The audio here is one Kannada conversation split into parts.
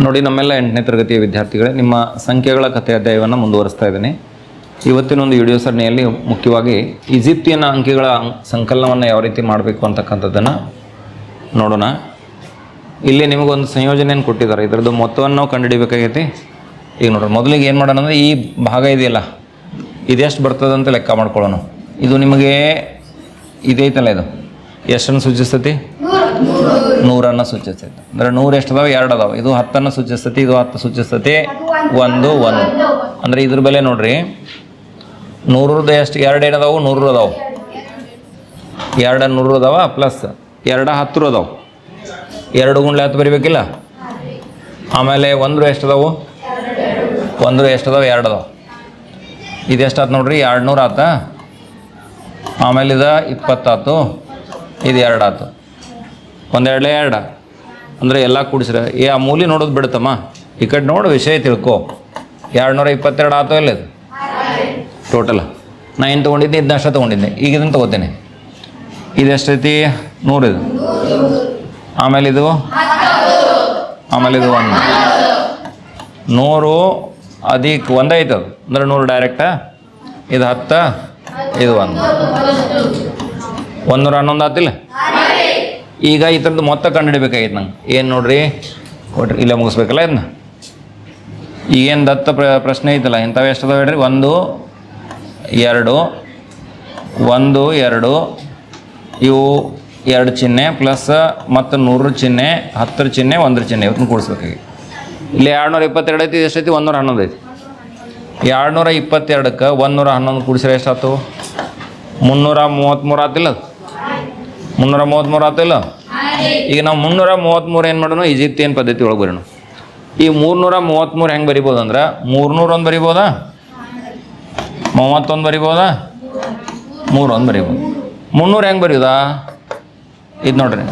ನೋಡಿ, ನಮ್ಮೆಲ್ಲ 8ನೇ ತರಗತಿಯ ವಿದ್ಯಾರ್ಥಿಗಳೇ, ನಿಮ್ಮ ಸಂಖ್ಯೆಗಳ ಕಥೆ ಅಧ್ಯಾಯವನ್ನು ಮುಂದುವರಿಸ್ತಾ ಇದ್ದೀನಿ. ಇವತ್ತಿನ ಒಂದು ವಿಡಿಯೋ ಸರಣಿಯಲ್ಲಿ ಮುಖ್ಯವಾಗಿ ಈಜಿಪ್ತಿಯನ್ ಅಂಕಿಗಳ ಸಂಕಲನವನ್ನು ಯಾವ ರೀತಿ ಮಾಡಬೇಕು ಅಂತಕ್ಕಂಥದ್ದನ್ನು ನೋಡೋಣ. ಇಲ್ಲಿ ನಿಮಗೊಂದು ಸಂಯೋಜನೆಯನ್ನು ಕೊಟ್ಟಿದ್ದಾರೆ. ಇದರದ್ದು ಮೊತ್ತವನ್ನು ನಾವು ಕಂಡುಹಿಡಿಬೇಕಾಗೈತಿ. ಈಗ ನೋಡ್ರಿ, ಮೊದಲಿಗೆ ಏನು ಮಾಡೋಣ ಅಂದರೆ ಈ ಭಾಗ ಇದೆಯಲ್ಲ, ಇದೆಷ್ಟು ಬರ್ತದಂತ ಲೆಕ್ಕ ಮಾಡ್ಕೊಳ್ಳೋಣ. ಇದು ನಿಮಗೆ ಇದೈತಲ್ಲ, ಇದು ಎಷ್ಟನ್ನು ಸೂಚಿಸ್ತೈತಿ? 100 ಸೂಚಿಸ್ತೈತಿ. ಅಂದರೆ 100 ಎಷ್ಟು ಅದಾವೆ? 2 ಅದಾವೆ. ಇದು 10 ಸೂಚಿಸ್ತೈತಿ, ಇದು 10 ಸೂಚಿಸ್ತೈತಿ. 1 ಅಂದರೆ ಇದ್ರ ಬೆಲೆ ನೋಡ್ರಿ, 100 ಎಷ್ಟು? 2 ಏನದಾವು? 100 ಅದಾವೆ. 2 100 ಅದಾವ, ಪ್ಲಸ್ 2 10 ಅದಾವೆ. 2 ಗುಂಡ್ಲೆ 10 ಬರಿಬೇಕಿಲ್ಲ. ಆಮೇಲೆ 1 ಎಷ್ಟು ಅದಾವು? 1 ಎಷ್ಟು ಅದಾವೆ? 2 ಅದಾವೆ. ಇದು ಎಷ್ಟು ಆಯ್ತು ನೋಡ್ರಿ? 200 ಆತ. ಆಮೇಲೆ ಇದು 20 ಆಯ್ತು, ಇದು 2 ಆಯ್ತು. 1 2 2 ಅಂದರೆ ಎಲ್ಲ ಕೂಡಿಸ್ರೆ ಆ ಮೂಲಿ ನೋಡೋದು ಬಿಡುತ್ತಮ್ಮ. ಈ ಕಡೆ ನೋಡು, ವಿಷಯ ತಿಳ್ಕೊ. 222 ಆಯ್ತು ಇಲ್ಲ ಇದು ಟೋಟಲ್. ನಾ ಏನು ತೊಗೊಂಡಿದ್ದೆ? ಇದನ್ನಷ್ಟು ತೊಗೊಂಡಿದ್ದೆ. ಈಗ ಇದನ್ನು ತೊಗೋತೇನೆ. ಇದು ಎಷ್ಟೈತಿ? 100 ಇದು. ಆಮೇಲೆ ಇದು 1 100 ಅದಕ್ಕೆ 1 ಐತೆ ಅದು, ಅಂದರೆ 100 ಡೈರೆಕ್ಟಾ. ಇದು 10, ಇದು 1 111 ಆತಿಲ್ಲ. ಈಗ ಈ ಥರದ್ದು ಮೊತ್ತ ಕಂಡುಹಿಡಬೇಕಾಗಿತ್ತು ನಂಗೆ. ಏನು ನೋಡ್ರಿ, ಕೊಡ್ರಿ, ಇಲ್ಲೇ ಮುಗಿಸ್ಬೇಕಲ್ಲ ಇದನ್ನ. ಈಗೇನು ದತ್ತ ಪ್ರಶ್ನೆ ಐತಲ್ಲ, ಇಂಥವು ಎಷ್ಟು ಅದಾವೆ ಹೇಳ್ರಿ? 1 2 1 2 ಇವು 2 ಚಿಹ್ನೆ ಪ್ಲಸ್ ಮತ್ತು 100 ಚಿಹ್ನೆ, 10 ಚಿಹ್ನೆ, 1 ಚಿಹ್ನೆ, ಇವತ್ತನ್ನು ಕೂಡಿಸ್ಬೇಕಾಗಿ. ಇಲ್ಲಿ 222 ಐತಿ. ಎಷ್ಟೈತಿ? 111 ಐತಿ. 222ಕ್ಕೆ 111 ಕೂಡಿಸಿದ್ರೆ ಎಷ್ಟಾಯ್ತು? 333 ಆತಿಲ್ಲ. 333 ಆತಿಲ್ಲ. ಈಗ ನಾವು 333 ಏನು ಮಾಡೋಣ? ಈಜಿಪ್ತಿಯನ್ ಪದ್ಧತಿ ಒಳಗೆ ಬರೋಣ. ಈ 333 ಹೆಂಗೆ ಬರಿಬೋದು ಅಂದ್ರೆ, 301 ಬರಿಬೋದಾ? 31 ಬರಿಬೋದಾ? 301 ಬರಿಬೋದು. 300 ಹೆಂಗೆ ಬರೆಯೋದಾ? ಇದು ನೋಡ್ರಿ,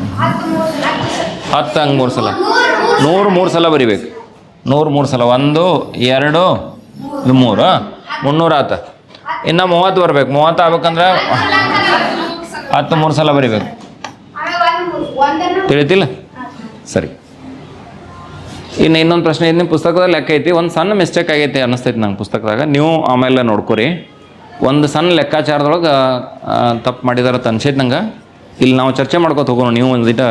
10 ಹಂಗೆ 3 ಸಲ, 100 3 ಸಲ ಬರಿಬೇಕು. 100 3 ಸಲ, 1 2 3 300 ಆತ. ಇನ್ನು 30 ಬರ್ಬೇಕು. 30 ಆಗ್ಬೇಕಂದ್ರೆ 10 3 ಸಲ ಬರಿಬೇಕು. ತಿಳಿತಿಲ್ಲ? ಸರಿ. ಇನ್ನು ಇನ್ನೊಂದು ಪ್ರಶ್ನೆ ಇದೆ. ನಿಮ್ಮ ಪುಸ್ತಕದಲ್ಲಿ ಲೆಕ್ಕ ಐತಿ. ಒಂದು ಸಣ್ಣ ಮಿಸ್ಟೇಕ್ ಆಗೈತಿ ಅನ್ನಿಸ್ತೈತಿ ನಂಗೆ ಪುಸ್ತಕದಾಗ. ನೀವು ಆಮೇಲೆ ನೋಡ್ಕೊರಿ. ಒಂದು ಸಣ್ಣ ಲೆಕ್ಕಾಚಾರದೊಳಗೆ ತಪ್ಪು ಮಾಡಿದಾರೆ ಅಂತ ಅನ್ಸೈತೆ ನಂಗೆ. ಇಲ್ಲಿ ನಾವು ಚರ್ಚೆ ಮಾಡ್ಕೊತ ಹೋಗೋಣ, ನೀವು ಒಂದಿಟ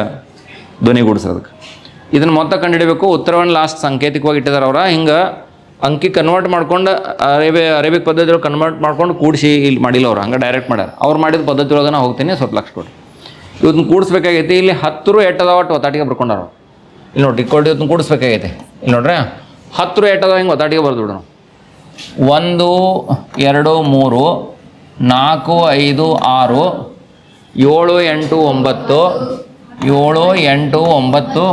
ಧ್ವನಿಗೂಡಿಸೋದಕ್ಕೆ. ಇದನ್ನು ಮೊತ್ತ ಕಂಡುಹಿಡಬೇಕು. ಉತ್ತರವನ್ನು ಲಾಸ್ಟ್ ಸಾಂಕೇತಿಕವಾಗಿ ಇಟ್ಟಿದ್ದಾರೆ ಅವ್ರ. ಹಿಂಗೆ ಅಂಕಿ ಕನ್ವರ್ಟ್ ಮಾಡ್ಕೊಂಡು ಅರೇಬಿಕ್ ಪದ್ಧತಿ ಕನ್ವರ್ಟ್ ಮಾಡ್ಕೊಂಡು ಕೂಡಿಸಿ ಇಲ್ಲಿ ಮಾಡಿಲ್ಲ ಅವ್ರು. ಹಂಗೆ ಡೈರೆಕ್ಟ್ ಮಾಡ್ಯಾರ. ಅವ್ರು ಮಾಡಿದ ಪದ್ಧತಿ ಒಳಗೆ ನಾನು ಹೋಗ್ತೀನಿ, ಸ್ವಲ್ಪ ಲಕ್ಷ ಕೊಡಿ. ಇವತ್ತು ಕೂಡಿಸ್ಬೇಕಾಗೈತಿ. ಇಲ್ಲಿ 10 ಎಟ್ಟದಾವ ಒಟ್ಟು ಒತ್ತಾಟಿಗೆ ಬರ್ಕೊಂಡಾರ. ಇಲ್ಲಿ ನೋಡ್ರಿ, ಇಕ್ಕೊಳ್ಟಿ ಇವತ್ತು ಕೂಡಿಸ್ಬೇಕಾಗೈತಿ. ಇಲ್ಲಿ ನೋಡ್ರಿ, 10 ಎಟ್ಟದಾವ ಹಿಂಗೆ ಒತ್ತಾಟಿಗೆ ಬರ್ದು ಬಿಡೋಣ. 1 2 3 4 5 6 7 8 9 7 8 9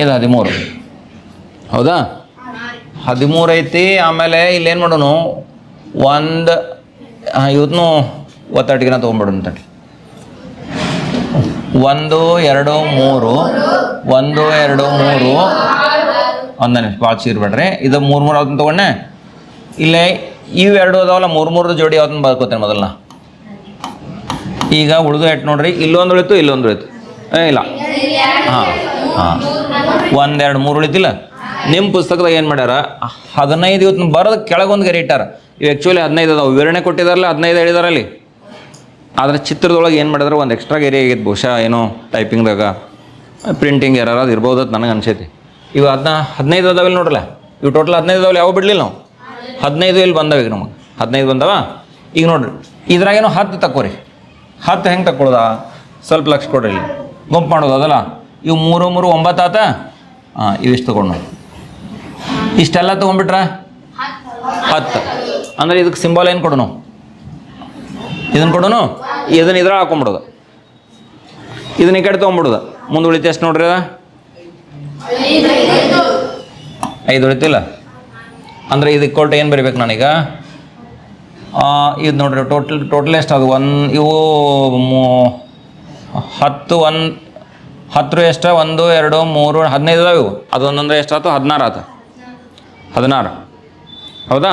ಇದು 13. ಹೌದಾ? 13 ಐತಿ. ಆಮೇಲೆ ಇಲ್ಲೇನು ಮಾಡೋಣ? ಇವತ್ತು ಒತ್ತಾಟಿಗೆನ ತೊಗೊಂಡ್ಬಿಡೋಣ. ತಡಿ, 1 2 3 1 2 3 ಒಂದು ನಿಮಿಷ, ಭಾಳ ಚೀರ್ಬೇಡ್ರಿ. ಇದು 3 3 ಅವತ್ತನ್ನು ತೊಗೊಂಡೆ. ಇಲ್ಲೇ ಇವು 2 ಅದಾವಲ್ಲ, 3 3 ಜೋಡಿ ಅವತ್ತನ್ನು ಬರ್ಕೋತೇನೆ ಮೊದಲನ್ನ. ಈಗ ಉಳಿದು ಎಟ್ಟು ನೋಡ್ರಿ, ಇಲ್ಲೊಂದು ಉಳಿತು, ಇಲ್ಲೊಂದು ಉಳಿತು. ಇಲ್ಲ, ಹಾಂ 1 2 3 ಉಳಿತಿಲ್ಲ. ನಿಮ್ಮ ಪುಸ್ತಕದಾಗ ಏನು ಮಾಡ್ಯಾರ? 15 ಇವತ್ತು ಬರೋದು ಕೆಳಗೊಂದು ಗೆರೆ ಇಟ್ಟಾರ. ಇವು ಆ್ಯಕ್ಚುಲಿ 15 ಅದಾವೆ. ವಿವರಣೆ ಕೊಟ್ಟಿದಾರಲ್ಲ, 15 ಹೇಳಿದಾರಲ್ಲಿ. ಆದರೆ ಚಿತ್ರದೊಳಗೆ ಏನು ಮಾಡಿದಾರೆ? ಒಂದು ಎಕ್ಸ್ಟ್ರಾ ಗೆರೆ ಆಗೈತೆ. ಬಹುಶಃ ಏನೋ ಟೈಪಿಂಗ್ದಾಗ ಪ್ರಿಂಟಿಂಗ್ ಎರರ್ ಅದು ಇರ್ಬೋದು ಅಂತ ನನಗೆ ಅನ್ಸೈತಿ. ಇವು 15 ಅದಾವಿಲ್ಲ ನೋಡ್ರಲ್ಲ. ಇವು ಟೋಟಲ್ 15 ಅದಾವಲ್ಲ, ಯಾವ ಬಿಡಲಿಲ್ಲ ನಾವು. 15 ಇಲ್ಲಿ ಬಂದಾವ. ಈಗ ನಮಗೆ 15 ಬಂದವ. ಈಗ ನೋಡ್ರಿ, ಇದ್ರಾಗೇನೋ 10 ತಕ್ಕೋರಿ. 10 ಹೆಂಗೆ ತಕ್ಕೊಳ್ಳೋದ? ಸ್ವಲ್ಪ ಲಕ್ಷ ಕೊಡ್ರಿ. ಇಲ್ಲಿ ಗುಂಪು ಮಾಡೋದು ಅದಲ್ಲ. ಇವು 3 3 9 ಆತ. ಹಾಂ, ಇವಿಷ್ಟು ತೊಗೊಂಡು ಇಷ್ಟೆಲ್ಲ ತೊಗೊಂಡ್ಬಿಟ್ರ 10. ಅಂದರೆ ಇದಕ್ಕೆ ಸಿಂಬಲ್ ಏನು ಕೊಡೋಣ? ಇದನ್ನು ಕೊಡೋಣ. ಇದನ್ನು ಇದ್ರಾಗ ಹಾಕೊಂಬಿಡೋದು. ಇದನ್ನ ಈ ಕಡೆ ತೊಗೊಂಬಿಡೋದು. ಮುಂದೆ ಉಳಿತು ಎಷ್ಟು ನೋಡ್ರಿ? ಅದ 5 ಉಳಿತಿಲ್ಲ. ಅಂದರೆ ಇದಕ್ಕೆ ಕೊಟ್ಟು ಏನು ಬರಿಬೇಕು ನಾನೀಗ? ಇದು ನೋಡ್ರಿ, ಟೋಟಲ್ ಎಷ್ಟು ಅದು? ಇವು 10 10 ಎಷ್ಟು? 1 2 3 15 ಅದಾವೆ ಇವು. ಅದೊಂದಂದ್ರೆ ಎಷ್ಟಾಯ್ತು? 16 ಆಯ್ತು. 16. ಹೌದಾ?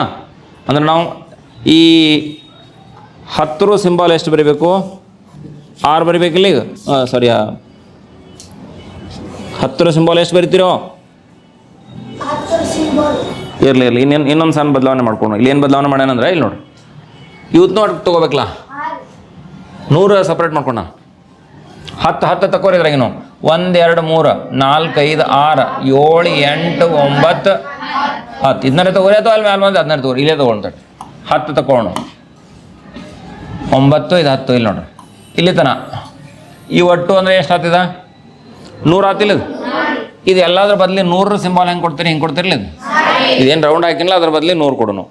ಅಂದ್ರೆ ನಾವು ಈ 10 ಸಿಂಬಲ್ ಎಷ್ಟು ಬರೀಬೇಕು? 6 ಬರಿಬೇಕಿಲ್ಲ ಈಗ. ಸಾರಿ, 10 ಸಿಂಬಲ್ ಎಷ್ಟು ಬರಿತೀರೋ? ಇರಲಿ ಇನ್ನೊಂದು ಸಣ್ಣ ಬದಲಾವಣೆ ಮಾಡ್ಕೊಂಡು ಇಲ್ಲಿ ಏನು ಬದಲಾವಣೆ ಮಾಡ್ಯಾನಂದ್ರೆ ಇಲ್ಲಿ ನೋಡಿ ಇವತ್ತು ತೊಗೋಬೇಕಲ್ಲ 100 ಸಪ್ರೇಟ್ ಮಾಡ್ಕೊಂಡ 10 ತಗೋರಿ ಇದ್ರಾಗಿನು 1 2 3 4 5 6 7 8 9 10 ಇದನ್ನೇ ತಗೋರಿ ಅಥವಾ ಅಲ್ಲಿ ಮೇಲೆ 15 ತಗೋರಿ ಇಲ್ಲೇ ತೊಗೊಂಡು 10 ತಗೊಂಡು 9 ಇದು 10 ಇಲ್ಲಿ ನೋಡ್ರಿ ಇಲ್ಲಿ ತನ ಈ ಒಟ್ಟು ಅಂದರೆ ಎಷ್ಟು ಆಗ್ತಿದ 100 ಆತಿಲ್ಲ ಇದು ಎಲ್ಲದ್ರ ಬದಲಿ 100 ಸಿಂಬಲ್ ಹೆಂಗೆ ಕೊಡ್ತೀರಿ ಹಿಂಗೆ ಕೊಡ್ತಿರ್ಲಿ ಇದೇನು ರೌಂಡ್ ಹಾಕಿಲ್ಲ ಅದ್ರ ಬದಲಿ 100 ಕೊಡೋನು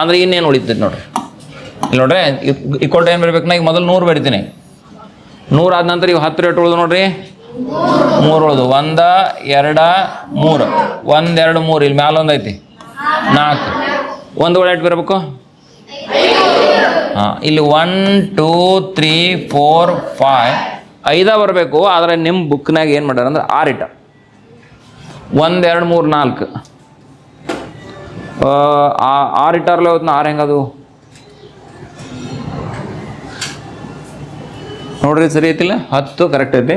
ಅಂದ್ರೆ ಇನ್ನೇನು ಉಳಿತೈತೆ ನೋಡ್ರಿ ಇಲ್ಲಿ ನೋಡ್ರಿ ಈ ಕೊಟ್ಟು ಏನು ಬರಬೇಕು ನಾ ಈಗ ಮೊದಲು 100 ಬರಿತೀನಿ 100 ಆದ ನಂತರ ಇವು 10 ರೇಟ್ ಉಳಿದು ನೋಡ್ರಿ 3 ಉಳಿದು 1 2 3 1 2 3 ಇಲ್ಲಿ ಮ್ಯಾಲ ಒಂದು ಐತಿ 4 ಒಂದು ಒಳಗೆ ಬರಬೇಕು ಹಾಂ ಇಲ್ಲಿ 1 2 3 4 5 5 ಬರಬೇಕು ಆದರೆ ನಿಮ್ಮ ಬುಕ್ನಾಗ ಏನು ಮಾಡ್ಯಾರ ಅಂದ್ರೆ 6 ಇಟ್ಟ 1 2 3 4 6 ಇಟ್ಟಾರಲ್ಲ ಇವತ್ತು 6 ಹೆಂಗದು ನೋಡ್ರಿ ಸರಿ ಐತಿಲ್ಲ 10 ಕರೆಕ್ಟ್ ಐತಿ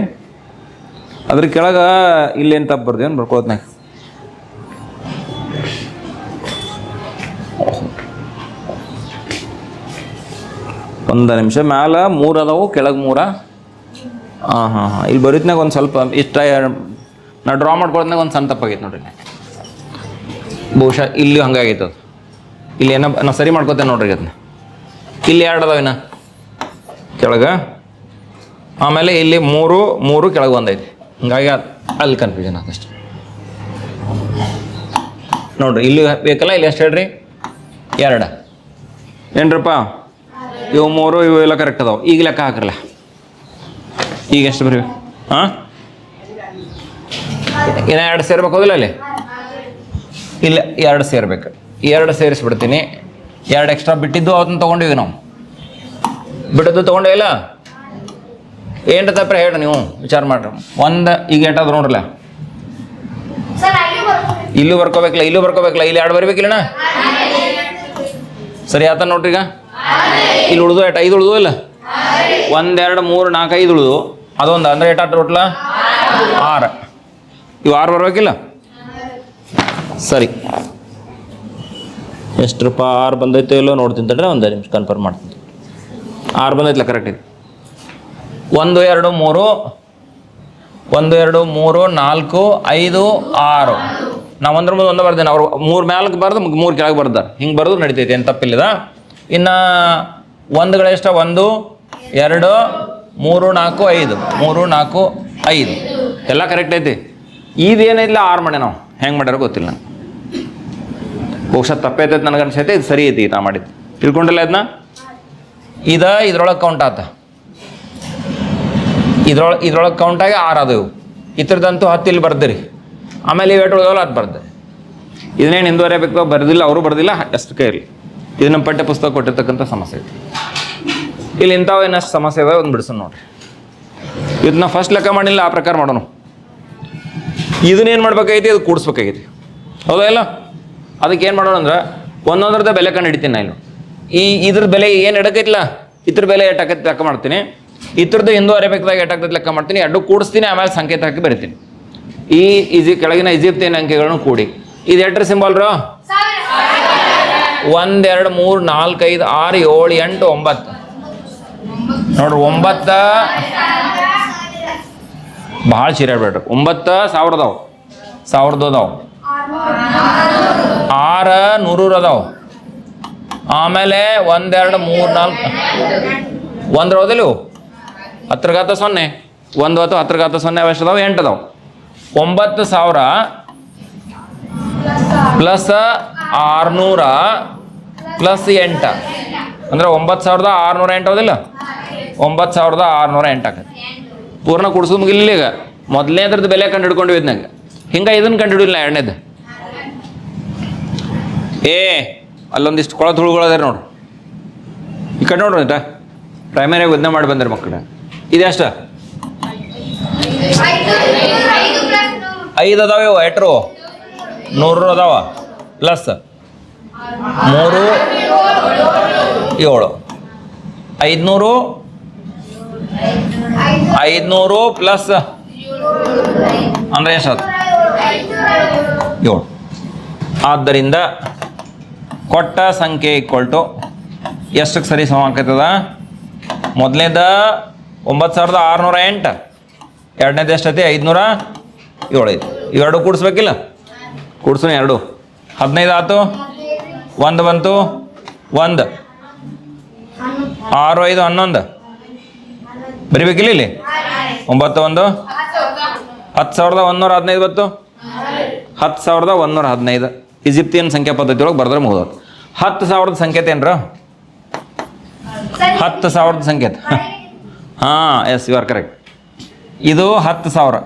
ಅದ್ರ ಕೆಳಗೆ ಇಲ್ಲೇನು ತಪ್ಪು ಬರ್ದೇನು ಬರ್ಕೋತ್ನಾಗ ಒಂದು ನಿಮಿಷ ಮ್ಯಾಲ 3 ಅದಾವು ಕೆಳಗೆ 3 ಹಾಂ ಇಲ್ಲಿ ಬರೀತ್ನಾಗ ಒಂದು ಸ್ವಲ್ಪ ಇಷ್ಟ ನಾ ಡ್ರಾ ಮಾಡ್ಕೊಳತ್ನಾಗ ಒಂದು ಸಣ್ಣ ತಪ್ಪಾಗೈತೆ ನೋಡ್ರಿ ಬಹುಶಃ ಇಲ್ಲಿ ಹಂಗಾಗೈತೆ ಅದು ಇಲ್ಲಿ ಏನೋ ನಾ ಸರಿ ಮಾಡ್ಕೋತೇನೆ ನೋಡ್ರಿ ಅದನ್ನ ಇಲ್ಲಿ 2 ಅದಾವಿನ ಕೆಳಗೆ ಆಮೇಲೆ ಇಲ್ಲಿ 3 ಕೆಳಗೆ ಒಂದೈತಿ ಹಿಂಗಾಗಿ ಅಲ್ಲಿ ಕನ್ಫ್ಯೂಷನ್ ಆದಷ್ಟು ನೋಡ್ರಿ ಇಲ್ಲಿ ಬೇಕಲ್ಲ ಇಲ್ಲಿ ಎಷ್ಟು ಹೇಳ್ರಿ 2 ಏನ್ರಪ್ಪ ಇವು 3 ಇವು ಎಲ್ಲ ಕರೆಕ್ಟ್ ಅದಾವೆ ಈಗ ಲೆಕ್ಕ ಹಾಕ್ರಲ್ಲ ಈಗ ಎಷ್ಟು ಬರೀ ಹಾಂ ಇನ್ನು 2 ಸೇರ್ಬೇಕು ಹೋಗಿಲ್ಲ ಅಲ್ಲಿ ಇಲ್ಲ 2 ಸೇರ್ಬೇಕು 2 ಸೇರಿಸ್ಬಿಡ್ತೀನಿ 2 ಎಕ್ಸ್ಟ್ರಾ ಬಿಟ್ಟಿದ್ದು ಅದನ್ನ ತೊಗೊಂಡಿವಿ ನಾವು ಬಿಟ್ಟದ್ದು ತೊಗೊಂಡಿಲ್ಲ ಏನು ತಪ್ಪ ಹೇಳಿ ನೀವು ವಿಚಾರ ಮಾಡ್ರಿ 1 ಈಗ ಏಟಾದ್ರು ನೋಡ್ರಲ್ಲ ಇಲ್ಲೂ ಬರ್ಕೋಬೇಕಲ್ಲ ಇಲ್ಲಿ 2 ಬರಬೇಕಿಲ್ಲಣ್ಣ ಸರಿ ಆತ ನೋಡ್ರಿ ಈಗ ಇಲ್ಲಿ ಉಳಿದು 5 ಉಳಿದು ಇಲ್ಲ 1 2 3 4 5 ಉಳಿದು ಅದೊಂದು ಅಂದರೆ ಏಟಾಟ ಟೋಟ್ಲ 6 ಇವು 6 ಬರ್ಬೇಕಿಲ್ಲ ಸರಿ ಎಷ್ಟು ರೂಪಾಯಿ 6 ಬಂದೈತೆ ಇಲ್ಲೋ ನೋಡ್ತೀನಿ ತಡ್ರೆ ಒಂದು ನಿಮಿಷ ಕನ್ಫರ್ಮ್ ಮಾಡ್ತೀನಿ 6 ಬಂದೈತಿಲ್ಲ ಕರೆಕ್ಟ್ ಇದೆ 1 2 3 1 2 3 4 5 6 ನಾವು ಒಂದ್ರ ಮುಂದೆ ಒಂದೇ ಬರ್ದೇನೆ ಅವ್ರು 3 ಮ್ಯಾಲಕ್ಕೆ ಬರ್ದು 3 ಕೆಳಗೆ ಬರ್ದಾರೆ ಹಿಂಗೆ ಬರೋದು ನಡಿತೈತಿ ಏನು ತಪ್ಪಿಲ್ಲದ ಇನ್ನು 1ಗಳು ಎಷ್ಟು 1 2 3 4 5 3 4 5 ಎಲ್ಲ ಕರೆಕ್ಟ್ ಐತಿ ಇದೇನಿಲ್ಲ 6 ಮಾಡ್ಯ ನಾವು ಹೆಂಗೆ ಮಾಡ್ಯಾರ ಗೊತ್ತಿಲ್ಲ ನಂಗೆ ಬಹುಶಃ ತಪ್ಪೈತೈತೆ ನನಗೆ ಅನ್ಸೈತೆ ಇದು ಸರಿ ಐತಿ ನಾ ಮಾಡಿದ್ದು ತಿಳ್ಕೊಂಡಿಲ್ಲ ಇದನ್ನ ಇದ್ರೊಳಗೆ ಕೌಂಟ್ ಆತ ಇದ್ರೊಳಗೆ ಕೌಂಟಾಗಿ 6 ಅದಾವು ಇದ್ರದಂತೂ 10 ಇಲ್ಲಿ ಬರ್ದಿರಿ ಆಮೇಲೆ ಇವು 8 ಉಳಿದವಲ್ಲ ಅದು ಬರ್ದೆ ಇದನ್ನೇನು ಹಿಂದುವರೆ ಬೇಕು ಬರ್ದಿಲ್ಲ ಅವರು ಬರ್ದಿಲ್ಲ ಅಷ್ಟು ಕೈ ಇರಲಿ ಇದು ನಮ್ಮ ಪಠ್ಯ ಪುಸ್ತಕ ಕೊಟ್ಟಿರ್ತಕ್ಕಂಥ ಸಮಸ್ಯೆ ಐತಿ ಇಲ್ಲಿ ಇಂಥವು ಏನಷ್ಟು ಸಮಸ್ಯೆ ಇದಾವೆ ಒಂದು ಬಿಡಿಸೋಣ ನೋಡ್ರಿ ಇದನ್ನ ಫಸ್ಟ್ ಲೆಕ್ಕ ಮಾಡಿಲ್ಲ ಆ ಪ್ರಕಾರ ಮಾಡೋಣ ಇದನ್ನೇನು ಮಾಡ್ಬೇಕಾಗೈತಿ ಅದು ಕೂಡಿಸ್ಬೇಕಾಗೈತಿ ಹೌದಾ ಇಲ್ಲ ಅದಕ್ಕೆ ಏನು ಮಾಡೋಣ ಅಂದ್ರೆ ಒಂದೊಂದ್ರದ ಬೆಲೆ ಕಂಡು ಹಿಡಿತೀನಿ ನಾನು ಇದ್ರ ಬೆಲೆ ಏನು ಎಡಕೈತಿಲ್ಲ ಇದ್ರ ಬೆಲೆ ಎಟ್ಟಾಕೈತಿ ಲೆಕ್ಕ ಮಾಡ್ತೀನಿ ಇದ್ರದ್ದು ಹಿಂದೂ ಅರೇಬಿಕ್ದಾಗ ಎಟ್ಟಾಗ್ತದೆ ಲೆಕ್ಕ ಮಾಡ್ತೀನಿ 2 ಕೂಡಿಸ್ತೀನಿ ಆಮೇಲೆ ಸಂಕೇತ ಹಾಕಿ ಬರಿತೀನಿ ಈ ಕೆಳಗಿನ ಈಜಿಪ್ತಿಯನ್ ಅಂಕೆಗಳನ್ನು ಕೂಡಿ ಇದು 8 ಸಿಂಬಲ್ರು 1 2 3 4 5 6 7 8 9 ನೋಡ್ರಿ 9 ಭಾಳ ಚಿರಾಡ್ಬೇಡ್ರಿ 9 1000 ಅದಾವು 1000 ಅದಾವು 6 100 ಅದಾವು ಆಮೇಲೆ 1 2 3 4 1 ಹೋದಿಲ್ಲ 10 ಘಾತ 0 1 ಅಥವಾ 10 ಘಾತ 0 ಎಷ್ಟು ಅದಾವೆ 8 ಅದಾವೆ 9000 ಪ್ಲಸ್ 600 ಪ್ಲಸ್ 8 ಅಂದರೆ 9608 ಹೌದಿಲ್ಲ 9608 ಆಕತಿ ಪೂರ್ಣ ಕುಡ್ಸೋದು ಮುಗಿಲಿಲ್ಲ ಈಗ ಮೊದಲನೇದ್ರದ್ದು ಬೆಲೆ ಕಂಡು ಹಿಡ್ಕೊಂಡು ಇದ್ನಾಗ ಹಿಂಗೆ ಇದನ್ನು ಕಂಡು ಹಿಡಿಲ್ಲ ಎರಡನೇದು ಅಲ್ಲೊಂದಿಷ್ಟು ಕೊಳ ತುಳುಗಳದಾರ ನೋಡ್ರಿ ಈ ಕಡೆ ನೋಡ್ರಿ ಆಯ್ತಾ ಪ್ರೈಮರಿಯಾಗಿ ಉದ್ನ ಮಾಡಿ ಬಂದ್ರೆ ಮಕ್ಕಳು ಇದೆಷ್ಟ 5 ಅದಾವ ಇವು 8 100 ಅದಾವ ಪ್ಲಸ್ 3 7 500 ಪ್ಲಸ್ ಅಂದರೆ ಎಷ್ಟಾಯ್ತು 7. ಆದ್ದರಿಂದ ಕೊಟ್ಟ ಸಂಖ್ಯೆ ಈಕ್ವಲ್ ಟು ಎಷ್ಟಕ್ಕೆ ಸರಿ ಸಮ ಆಕೈತದ? ಮೊದಲನೇದ 9608, ಎರಡನೇದು ಎಷ್ಟೈತಿ 507 ಐತಿ. ಇವೆರಡು ಕೂಡಿಸ್ಬೇಕಿಲ್ಲ? ಕೂಡ್ಸೋಣ 2. 15 ಆಯ್ತು, 1 ಬಂತು, 1 6 5 11 ಬರಿಬೇಕಿಲ್ಲ ಇಲ್ಲಿ? 9 1 10,115 ಬಂತು, 10,115 ಈಜಿಪ್ತಿಯನ್ ಸಂಖ್ಯಾ ಪದ್ಧತಿ ಒಳಗೆ ಬರೆದ್ರೆ ಮುಗಿದೋದು. 10,000 ಸಂಕೇತ ಏನ್ರ? 10,000 ಸಂಕೇತ. ಹಾಂ, ಎಸ್, ಯು ಆರ್ ಕರೆಕ್ಟ್. ಇದು 10,000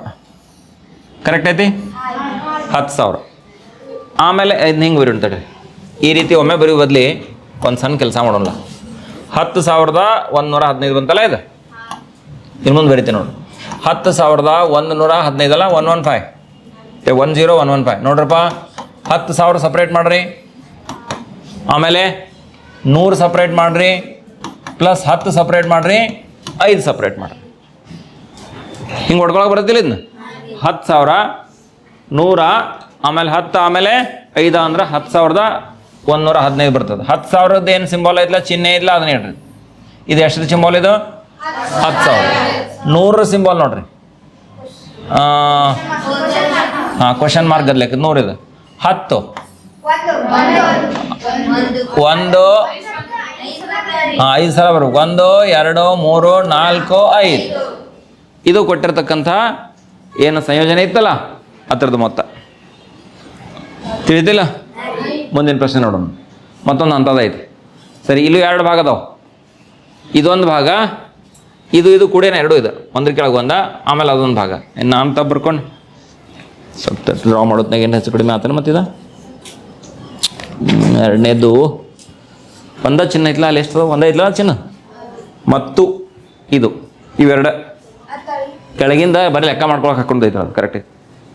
ಕರೆಕ್ಟ್ ಐತಿ. 10,000 ಆಮೇಲೆ ಹಿಂಗೆ ಬರೀ ತಡ್ರಿ. ಈ ರೀತಿ ಒಮ್ಮೆ ಬರೀ ಬದಲಿ ಒಂದು ಸಣ್ಣ ಕೆಲಸ ಮಾಡೋಣ. 10,115 ಬಂತಲ್ಲ ಇದು, ಇನ್ನು ಮುಂದೆ ಬರೀತೀನಿ ನೋಡಿ. 10,115 ಅಲ್ಲ, 115 10115 ನೋಡ್ರಪ್ಪ. 10,000 ಸಪ್ರೇಟ್ ಮಾಡಿರಿ, ಆಮೇಲೆ 100 ಸಪ್ರೇಟ್ ಮಾಡಿರಿ, ಪ್ಲಸ್ 10 ಸಪ್ರೇಟ್ ಮಾಡಿರಿ, 5 ಸಪ್ರೇಟ್ ಮಾಡಿರಿ. ಹಿಂಗೆ ಹೊಡ್ಕೊಳಕ್ಕೆ ಬರುತ್ತಿಲ್ಲ ಇದನ್ನ. 10,000 100 ಆಮೇಲೆ 10 ಆಮೇಲೆ 5 ಅಂದ್ರೆ 10,115 ಬರ್ತದೆ. 10,000 ಏನು ಸಿಂಬಾಲ್ ಐತಲ್ಲ, ಚಿಹ್ನೆ ಇಲ್ಲ, ಅದನ್ನ ಹೇಳ್ರಿ. ಇದು ಎಷ್ಟು ಸಿಂಬಾಲ್ ಇದು? 10,000. 100 ಸಿಂಬಾಲ್ ನೋಡ್ರಿ. ಹಾಂ, ಕ್ವಶನ್ ಮಾರ್ಕ್ ಗದ್ಲೆಕ್ಕ 100 ಇದು. 10 1 5 ಸಲ ಬರ್ಬೇಕು. 1 2 3 4 5 ಇದು ಕೊಟ್ಟಿರ್ತಕ್ಕಂಥ ಏನು ಸಂಯೋಜನೆ ಇತ್ತಲ್ಲ ಅದರದ್ದು ಮೊತ್ತ. ತಿಳಿತಿಲ್ಲ? ಮುಂದಿನ ಪ್ರಶ್ನೆ ನೋಡೋಣ. ಮತ್ತೊಂದು ಹಂತದ ಐತಿ. ಸರಿ, ಇಲ್ಲೂ 2 ಭಾಗ ಅದಾವೆ. ಇದೊಂದು ಭಾಗ, ಇದು ಕೂಡೇನ 2 ಇದೆ. ಒಂದ್ರ ಕೆಳಗೆ ಒಂದ, ಆಮೇಲೆ ಅದೊಂದು ಭಾಗ. ಇನ್ನು ಅಂತ ಬರ್ಕೊಂಡು ಸ್ವಲ್ಪ ಡ್ರಾ ಮಾಡೋದ್ನಾಗ ಏನು ಹೆಚ್ಚು ಕಡಿಮೆ ಆತನ. ಮತ್ತಿದ ಎರಡನೇದು ಒಂದ ಚಿನ್ನ ಐತ್ಲ, ಅಲ್ಲಿ ಎಷ್ಟು ಒಂದ ಐತ್ಲ ಚಿನ್ನ, ಮತ್ತು ಇದು ಇವೆರಡು ಕೆಳಗಿಂದ ಬರೀ ಲೆಕ್ಕ ಮಾಡ್ಕೊಳಕ್ಕೆ ಹಾಕೊಂಡೈತೆ. ಅದು ಕರೆಕ್ಟ್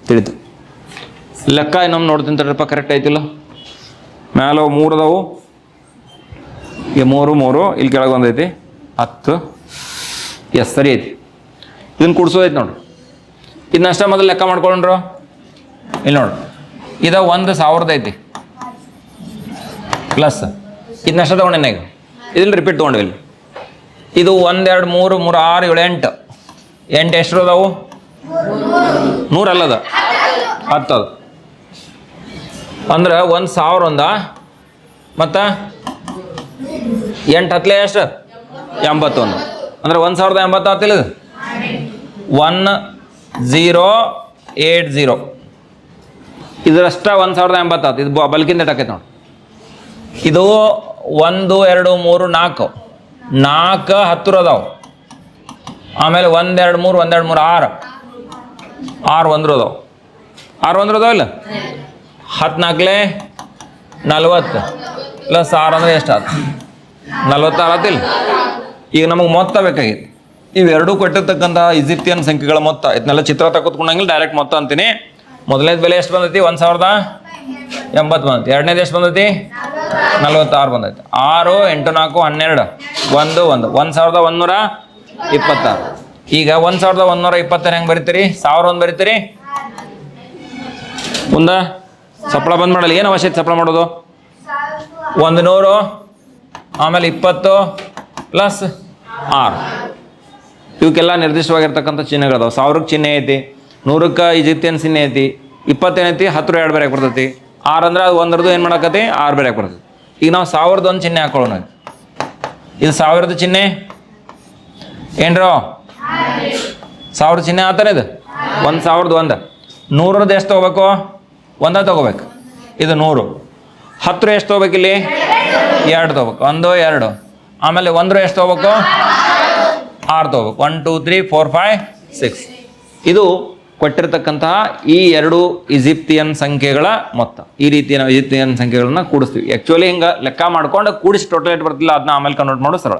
ತಿಳಿತು. ಲೆಕ್ಕ ಇನ್ನೊಮ್ಮೆ ನೋಡ್ತೀನಿ ತಡ್ರಪ್ಪ, ಕರೆಕ್ಟ್ ಐತಿಲ್ಲ. ಮ್ಯಾಲ 3 ಅದಾವು, ಈಗ 3 3 ಇಲ್ಲಿ ಕೆಳಗೆ ಒಂದೈತಿ 10. ಎಸ್, ಸರಿ ಐತಿ. ಇದನ್ನು ಕೂಡ್ಸೋದೈತಿ ನೋಡ್ರಿ. ಇದನ್ನಷ್ಟ ಮೊದಲು ಲೆಕ್ಕ ಮಾಡ್ಕೊಂಡ್ರು. ಇಲ್ಲಿ ನೋಡ್ರಿ, ಇದು 1,000 ಐತಿ ಪ್ಲಸ್ ಇದನ್ನಷ್ಟ ತೊಗೊಂಡೇನೆ. ಈಗ ಇದನ್ನು ರಿಪೀಟ್ ತೊಗೊಂಡ್ವಿ. ಇಲ್ಲಿ ಇದು 1 2 3 3 6 7 8 ಎಷ್ಟು ಅದಾವು? 100 ಅಲ್ಲದ 10 ಅದು. ಅಂದ್ರೆ 1,000 ಒಂದ, ಮತ್ತು 8 ಹತ್ತಲೇ ಎಷ್ಟು? 81. ಅಂದ್ರೆ 1,080 ಆಗ್ತಿಲ್ಲ. 1080 ಇದರಷ್ಟ 1,080 ಆಯ್ತು. ಇದು ಬಲ್ಕಿಂದ ಆಕೈತೆ ನೋಡಿ. ಇದು 1 2 3 4 4 10 ಅದಾವು. ಆಮೇಲೆ 1 2 3 1 2 3 6 6 1 ಅದಾವು. 6 1 ಅದಾವಲ್ಲ. 14 40 ಪ್ಲಸ್ 6 ಅಂದರೆ ಎಷ್ಟು ಆಯ್ತು? 46 ಆತಿಲ್ಲ. ಈಗ ನಮಗೆ ಮೊತ್ತ ಬೇಕಾಗಿತ್ತು. ಇವೆರಡೂ ಕೊಟ್ಟಿರ್ತಕ್ಕಂಥ ಈಜಿಪ್ತಿಯನ್ ಸಂಖ್ಯೆಗಳ ಮೊತ್ತ. ಇದನ್ನೆಲ್ಲ ಚಿತ್ರ ತಗೊತ್ಕೊಂಡಂಗಿಲ್ಲ, ಡೈರೆಕ್ಟ್ ಮೊತ್ತ ಅಂತೀನಿ. ಮೊದಲನೇದು ಬೆಲೆ ಎಷ್ಟು ಬಂದೈತಿ? 1,080 ಬಂದೈತಿ. ಎರಡನೇದು ಎಷ್ಟು ಬಂದೈತಿ? 46 ಬಂದೈತಿ. 6 8 4 12 1 1 1,126. ಈಗ 1,126 ಹೆಂಗೆ ಬರೀತೀರಿ? 1001 ಬರೀತೀರಿ. ಮುಂದೆ ಸಪ್ಳ ಬಂದ್ ಮಾಡಲ್ಲ. ಏನು ಅವಶ್ಯಕತೆ ಸಪ್ಳ ಮಾಡೋದು? 100 ಆಮೇಲೆ 20 ಪ್ಲಸ್ 6 ಇವಕ್ಕೆಲ್ಲ ನಿರ್ದಿಷ್ಟವಾಗಿರ್ತಕ್ಕಂಥ ಚಿಹ್ನೆಗಳದಾವೆ. 1000ಕ್ಕೆ ಚಿಹ್ನೆ ಐತಿ, 100ಕ್ಕೆ ಈಜಿಪ್ತಿಯನ್ ಚಿಹ್ನೆ ಐತಿ, 20 ಏನೈತಿ 10 2 ಬೇರೆ ಬರ್ತೈತಿ. 6 ಅಂದ್ರೆ ಅದು 100 ಏನು ಮಾಡಕತಿ 6 ಬೇರೆ ಬರ್ತೈತಿ. ಈಗ ನಾವು 1000 ಒಂದು ಚಿಹ್ನೆ ಹಾಕೊಳ್ಳೋಣ. ಇದು 1000 ಚಿಹ್ನೆ ಏನ್ರೋ? 1000 ಚಿಹ್ನೆ ಆತಾನೆ ಇದು 1,001. 100 ಎಷ್ಟು ತೊಗೋಬೇಕು? 1 ತೊಗೋಬೇಕು. ಇದು 100. 10 ಎಷ್ಟು ತೊಗೋಬೇಕು? ಇಲ್ಲಿ 2 ತೊಗೋಬೇಕು. 1 2 ಆಮೇಲೆ 1 ಎಷ್ಟು ತೊಗೋಬೇಕು? 6 ತೊಗೋಬೇಕು. 1 2 3 4 5 6 ಇದು ಕೊಟ್ಟಿರ್ತಕ್ಕಂತಹ ಈ 2 ಈಜಿಪ್ತಿಯನ್ ಸಂಖ್ಯೆಗಳ ಮೊತ್ತ. ಈ ರೀತಿಯ ನಾವು ಈಜಿಪ್ತಿಯನ್ ಸಂಖ್ಯೆಗಳನ್ನ ಕೂಡಿಸ್ತೀವಿ. ಆ್ಯಕ್ಚುಲಿ ಹಿಂಗೆ ಲೆಕ್ಕ ಮಾಡ್ಕೊಂಡು ಕೂಡಿಸಿ ಟೋಟಲ್ ಏಟ್ ಬರ್ತಿಲ್ಲ, ಅದನ್ನ ಆಮೇಲೆ ಕನ್ವರ್ಟ್ ಮಾಡೋದು ಸರಳ.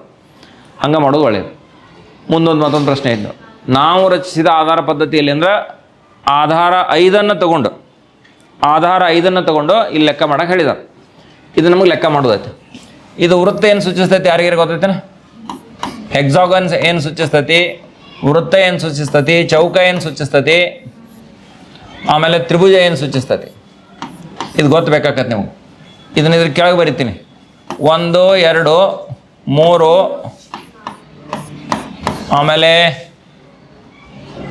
ಹಂಗೆ ಮಾಡೋದು ಒಳ್ಳೆಯದು. ಮತ್ತೊಂದು ಪ್ರಶ್ನೆ ಇದ್ದು, ನಾವು ರಚಿಸಿದ ಆಧಾರ ಪದ್ಧತಿಯಲ್ಲಿ ಅಂದ್ರೆ ಆಧಾರ 5 ತಗೊಂಡು ಇಲ್ಲಿ ಲೆಕ್ಕ ಮಾಡಕ್ಕೆ ಹೇಳಿದ್ದಾರೆ. ಇದು ನಮಗೆ ಲೆಕ್ಕ ಮಾಡೋದೈತೆ. ಇದು ವೃತ್ತ ಏನು ಸೂಚಿಸ್ತೈತಿ? ಯಾರಿಗಾರು ಗೊತ್ತೈತೇನ? ಹೆಕ್ಸಾಗನ್ಸ್ ಏನು ಸೂಚಿಸ್ತೈತಿ? ವೃತ್ತ ಏನು ಸೂಚಿಸ್ತೈತಿ? ಚೌಕ ಏನು ಸೂಚಿಸ್ತೈತಿ? ಆಮೇಲೆ ತ್ರಿಭುಜ ಏನು ಸೂಚಿಸ್ತತಿ ಇದು ಗೊತ್ತಬೇಕಾಗತ್ತೆ ನಿಮಗೆ. ಇದನ್ನ ಇದ್ರ ಕೆಳಗೆ ಬರಿತೀನಿ. 1 2 3, ಆಮೇಲೆ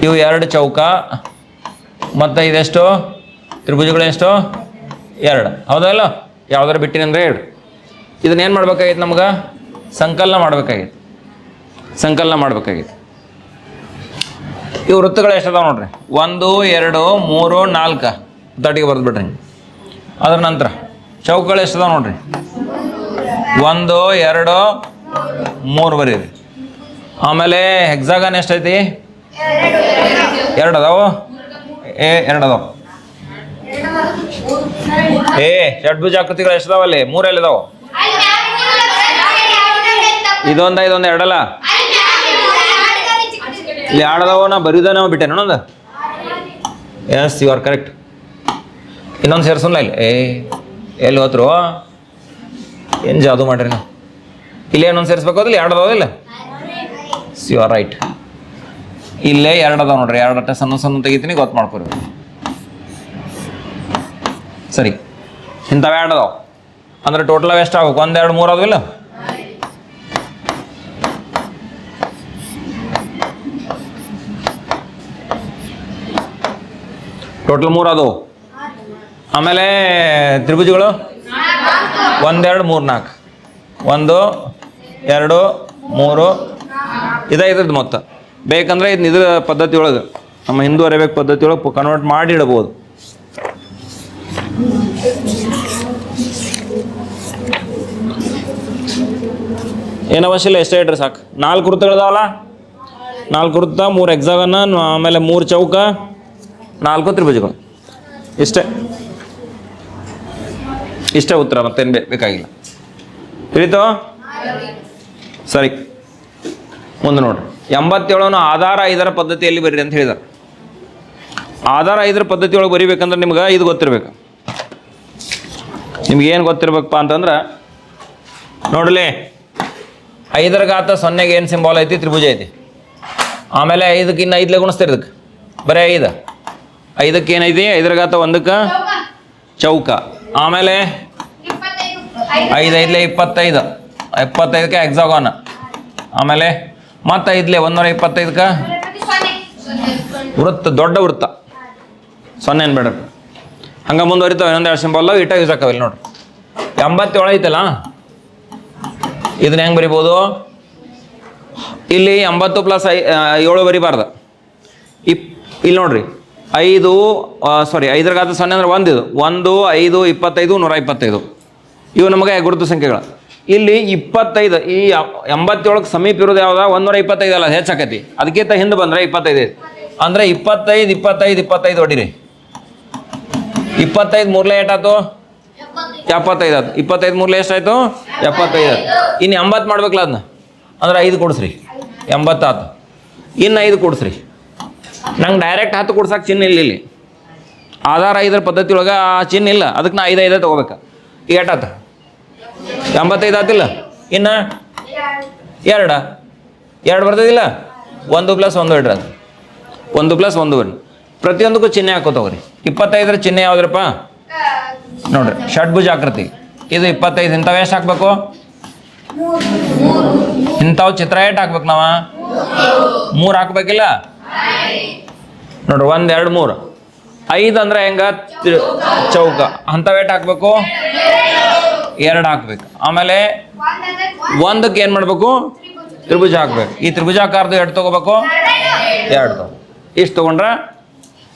ಇವು 2 ಚೌಕ ಮತ್ತು ಇದೆಷ್ಟು ತ್ರಿಭುಜಗಳು ಎಷ್ಟು 2. ಹೌದಲ್ಲ? ಯಾವ್ದಾರು ಬಿಟ್ಟಿನಂದ್ರೆ 2. ಇದನ್ನೇನು ಮಾಡ್ಬೇಕಾಗಿತ್ತು ನಮ್ಗೆ? ಸಂಕಲನ ಮಾಡ್ಬೇಕಾಗಿತ್ತು. ಇವು ವೃತ್ತಗಳು ಎಷ್ಟದಾವ ನೋಡ್ರಿ. 1 2 3 4 ತಟ್ಟಿಗೆ ಬರೆದು ಬಿಡ್ರಿ. ಅದ್ರ ನಂತರ ಚೌಕಗಳು ಎಷ್ಟದಾವ ನೋಡ್ರಿ. 1 2 3 ಬರೀರಿ. ಆಮೇಲೆ ಹೆಕ್ಸಾಗನ್ ಎಷ್ಟೈತಿ? 2 ಅದಾವು. 2 ಅದಾವ. ಷಡ್ಭುಜ ಆಕೃತಿಗಳು ಎಷ್ಟದಾವಲ್ಲಿ? 3 ಎಲ್ಲಿದಾವ? ಇದೊಂದ 2 ಅಲ್ಲ? ಇಲ್ಲಿ 2 ಅದಾವ. ನಾ ಬರೀದ ನಾವು ಬಿಟ್ಟೆ ನೋಡೊಂದು. Yes, you are correct. ಇನ್ನೊಂದು ಸೇರ್ಸಲ್ಲ ಇಲ್ಲಿ. ಎಲ್ಲಿ ಹೋತ್ರು? ಏನು ಜಾದು ಮಾಡ್ರಿ ನಾವು. ಇಲ್ಲೇ ಇನ್ನೊಂದು ಸೇರಿಸ್ಬೇಕು. ಅದಿಲ್ಲ 2 ಅದಾವಿಲ್ಲ? You are right. ಇಲ್ಲೇ 2 ಅದಾವ ನೋಡ್ರಿ. 2 ಅಟ್ಟ ಸಣ್ಣ ತೆಗಿತೀನಿ, ಗೊತ್ತು ಮಾಡ್ಕೊರಿ. ಸರಿ, ಇಂಥವು 2 ಅದಾವ ಅಂದ್ರೆ ಟೋಟಲ್ ಎಷ್ಟು ಆಗ್ಬೇಕು? 1 2 3 ಅದಾವಿಲ್ಲ? ಟೋಟಲ್ 3 ಅದಾವು. ಆಮೇಲೆ ತ್ರಿಭುಜಗಳು 1 2 3 4. 1 2 3 ಇದ್ರದ್ದು ಮೊತ್ತ. ಬೇಕಂದ್ರೆ ಇದನ್ನ ಇದ್ರ ಪದ್ಧತಿ ಒಳಗೆ, ನಮ್ಮ ಹಿಂದೂ ಅರೇಬಿಕ್ ಪದ್ಧತಿ ಒಳಗೆ ಕನ್ವರ್ಟ್ ಮಾಡಿ ಇಡಬಹುದು. ಏನು ಅವಶ್ಯ ಇಲ್ಲ, ಎಷ್ಟೇ ಇಡ್ರಿ ಸಾಕು. 4 ವೃತ್ತಗಳಿದಾವಲ್ಲ? 4 ವೃತ್ತ, 3 ಹೆಕ್ಸಾಗನ್, ಆಮೇಲೆ 3 ಚೌಕ, 4 ತ್ರಿಭುಜಗಳು. ಇಷ್ಟೇ ಉತ್ತರ, ಮತ್ತೇನು ಬೇಕಾಗಿಲ್ಲ. ತಿಳಿತು? ಸರಿ, ಮುಂದೆ ನೋಡ್ರಿ. 87 ಆಧಾರ 5ರ ಪದ್ಧತಿಯಲ್ಲಿ ಬರೀರಿ ಅಂತ ಹೇಳಿದಾರೆ. ಆಧಾರ 5ರ ಪದ್ಧತಿ ಒಳಗೆ ಬರಿಬೇಕಂದ್ರೆ ನಿಮ್ಗೆ ಇದು ಗೊತ್ತಿರ್ಬೇಕು. ನಿಮ್ಗೆ ಏನು ಗೊತ್ತಿರ್ಬೇಕಪ್ಪ ಅಂತಂದ್ರೆ ನೋಡಲಿ, 5ರ ಘಾತ 0ಗೆ ಏನು ಸಿಂಬಾಲ್ ಐತಿ? ತ್ರಿಭುಜ ಐತಿ. ಆಮೇಲೆ 5ಕ್ಕೆ ಇನ್ನು 5 ಗುಣಿಸ್ತೀರಿ. ಇದಕ್ಕೆ ಬರೀ 5. 5ಕ್ಕೆ ಏನೈತಿ? 5ರ ಘಾತ 1ಕ್ಕೆ ಚೌಕ. ಆಮೇಲೆ 5 5 25, 25ಕ್ಕೆ ಹೆಕ್ಸಾಗಾನ್. ಆಮೇಲೆ ಮತ್ತೆ 5 125ಕ್ಕೆ ವೃತ್ತ, ದೊಡ್ಡ ವೃತ್ತ. 0 ಏನು ಬೇಡ. ಹಂಗೆ ಮುಂದುವರಿತಾವೆ. ಇನ್ನೊಂದು 2 ಸಿಂಬಲ್ ಇಟ್ಟ ಯೂಸ್ ಆಕಾವಿಲ್ಲ ನೋಡ್ರಿ. 87 ಐತಲ್ಲ, ಇದನ್ನ ಹೆಂಗೆ ಬರಿಬೋದು? ಇಲ್ಲಿ 80 + 7 ಬರಿಬಾರ್ದು. ಇಲ್ಲಿ ನೋಡ್ರಿ, 5ರ ಘಾತ 0 ಅಂದ್ರೆ 1 ಇದು. 1 5 25 125 ಇವು ನಮಗೆ ಗುರುತು ಸಂಖ್ಯೆಗಳು. ಇಲ್ಲಿ 25, ಈ 87ಕ್ಕೆ ಸಮೀಪ ಇರೋದು ಯಾವ್ದು? 125 ಅಲ್ಲ, ಹೆಚ್ಚಾಕತಿ. ಅದಕ್ಕಿಂತ ಹಿಂದೆ ಬಂದರೆ 25 ಅಂದರೆ 25 25 25 ಹೊಡಿರಿ. 25 ಮೂರಲೇ ಏಟಾಯ್ತು? 75 ಆಯ್ತು. 25 ಮೂರಲೇ ಎಷ್ಟಾಯ್ತು? 75. ಇನ್ನು 80 ಮಾಡ್ಬೇಕಲ್ಲ ಅದನ್ನ, ಅಂದ್ರೆ 5 ಕೊಡಿಸ್ರಿ. 80 ಆಯ್ತು. ಇನ್ನು 5 ಕೊಡಿಸ್ರಿ. ನಂಗೆ ಡೈರೆಕ್ಟ್ 10 ಕೊಡ್ಸಕ್ಕೆ ಚಿನ್ನ ಇಲ್ಲಿ. ಆಧಾರ 5ರ ಪದ್ಧತಿ ಒಳಗೆ ಆ ಚಿನ್ನ ಇಲ್ಲ, ಅದಕ್ಕೆ ನಾ 5 ತೊಗೋಬೇಕು. ಈಗ ಏಟಾಯ್ತು? 85 ಆತಿಲ್ಲ. ಇನ್ನು 2 ಬರ್ತದಿಲ್ಲ? 1 + 1 ಇಡ್ರಿ. ಅದು 1 + 1 ಬನ್ನಿ. ಪ್ರತಿಯೊಂದಕ್ಕೂ ಚಿಹ್ನೆ ಹಾಕೋತವ್ರಿ. 25ರ ಚಿಹ್ನೆ ಯಾವುದ್ರಪ್ಪ ನೋಡ್ರಿ? ಷಡ್ಭುಜ ಆಕೃತಿ. ಇದು 25. ಇಂಥವು ಎಷ್ಟು ಹಾಕ್ಬೇಕು? ಇಂಥವು ಚಿತ್ರ ಎಷ್ಟು ಹಾಕ್ಬೇಕು ನಾವು? 3 ಹಾಕ್ಬೇಕಿಲ್ಲ ನೋಡ್ರಿ. 1 2 3. 5 ಅಂದ್ರೆ ಹೆಂಗ? ಚೌಕ. ಅಂಥವು ಎಷ್ಟು ಹಾಕ್ಬೇಕು? 2 ಹಾಕ್ಬೇಕು. ಆಮೇಲೆ 1ಕ್ಕೆ ಏನು ಮಾಡಬೇಕು? ತ್ರಿಭುಜ ಹಾಕ್ಬೇಕು. ಈ ತ್ರಿಭುಜಾಕಾರದ್ದು 2 ತೊಗೋಬೇಕು. 2 ತಗೋ. ಇಷ್ಟು ತೊಗೊಂಡ್ರೆ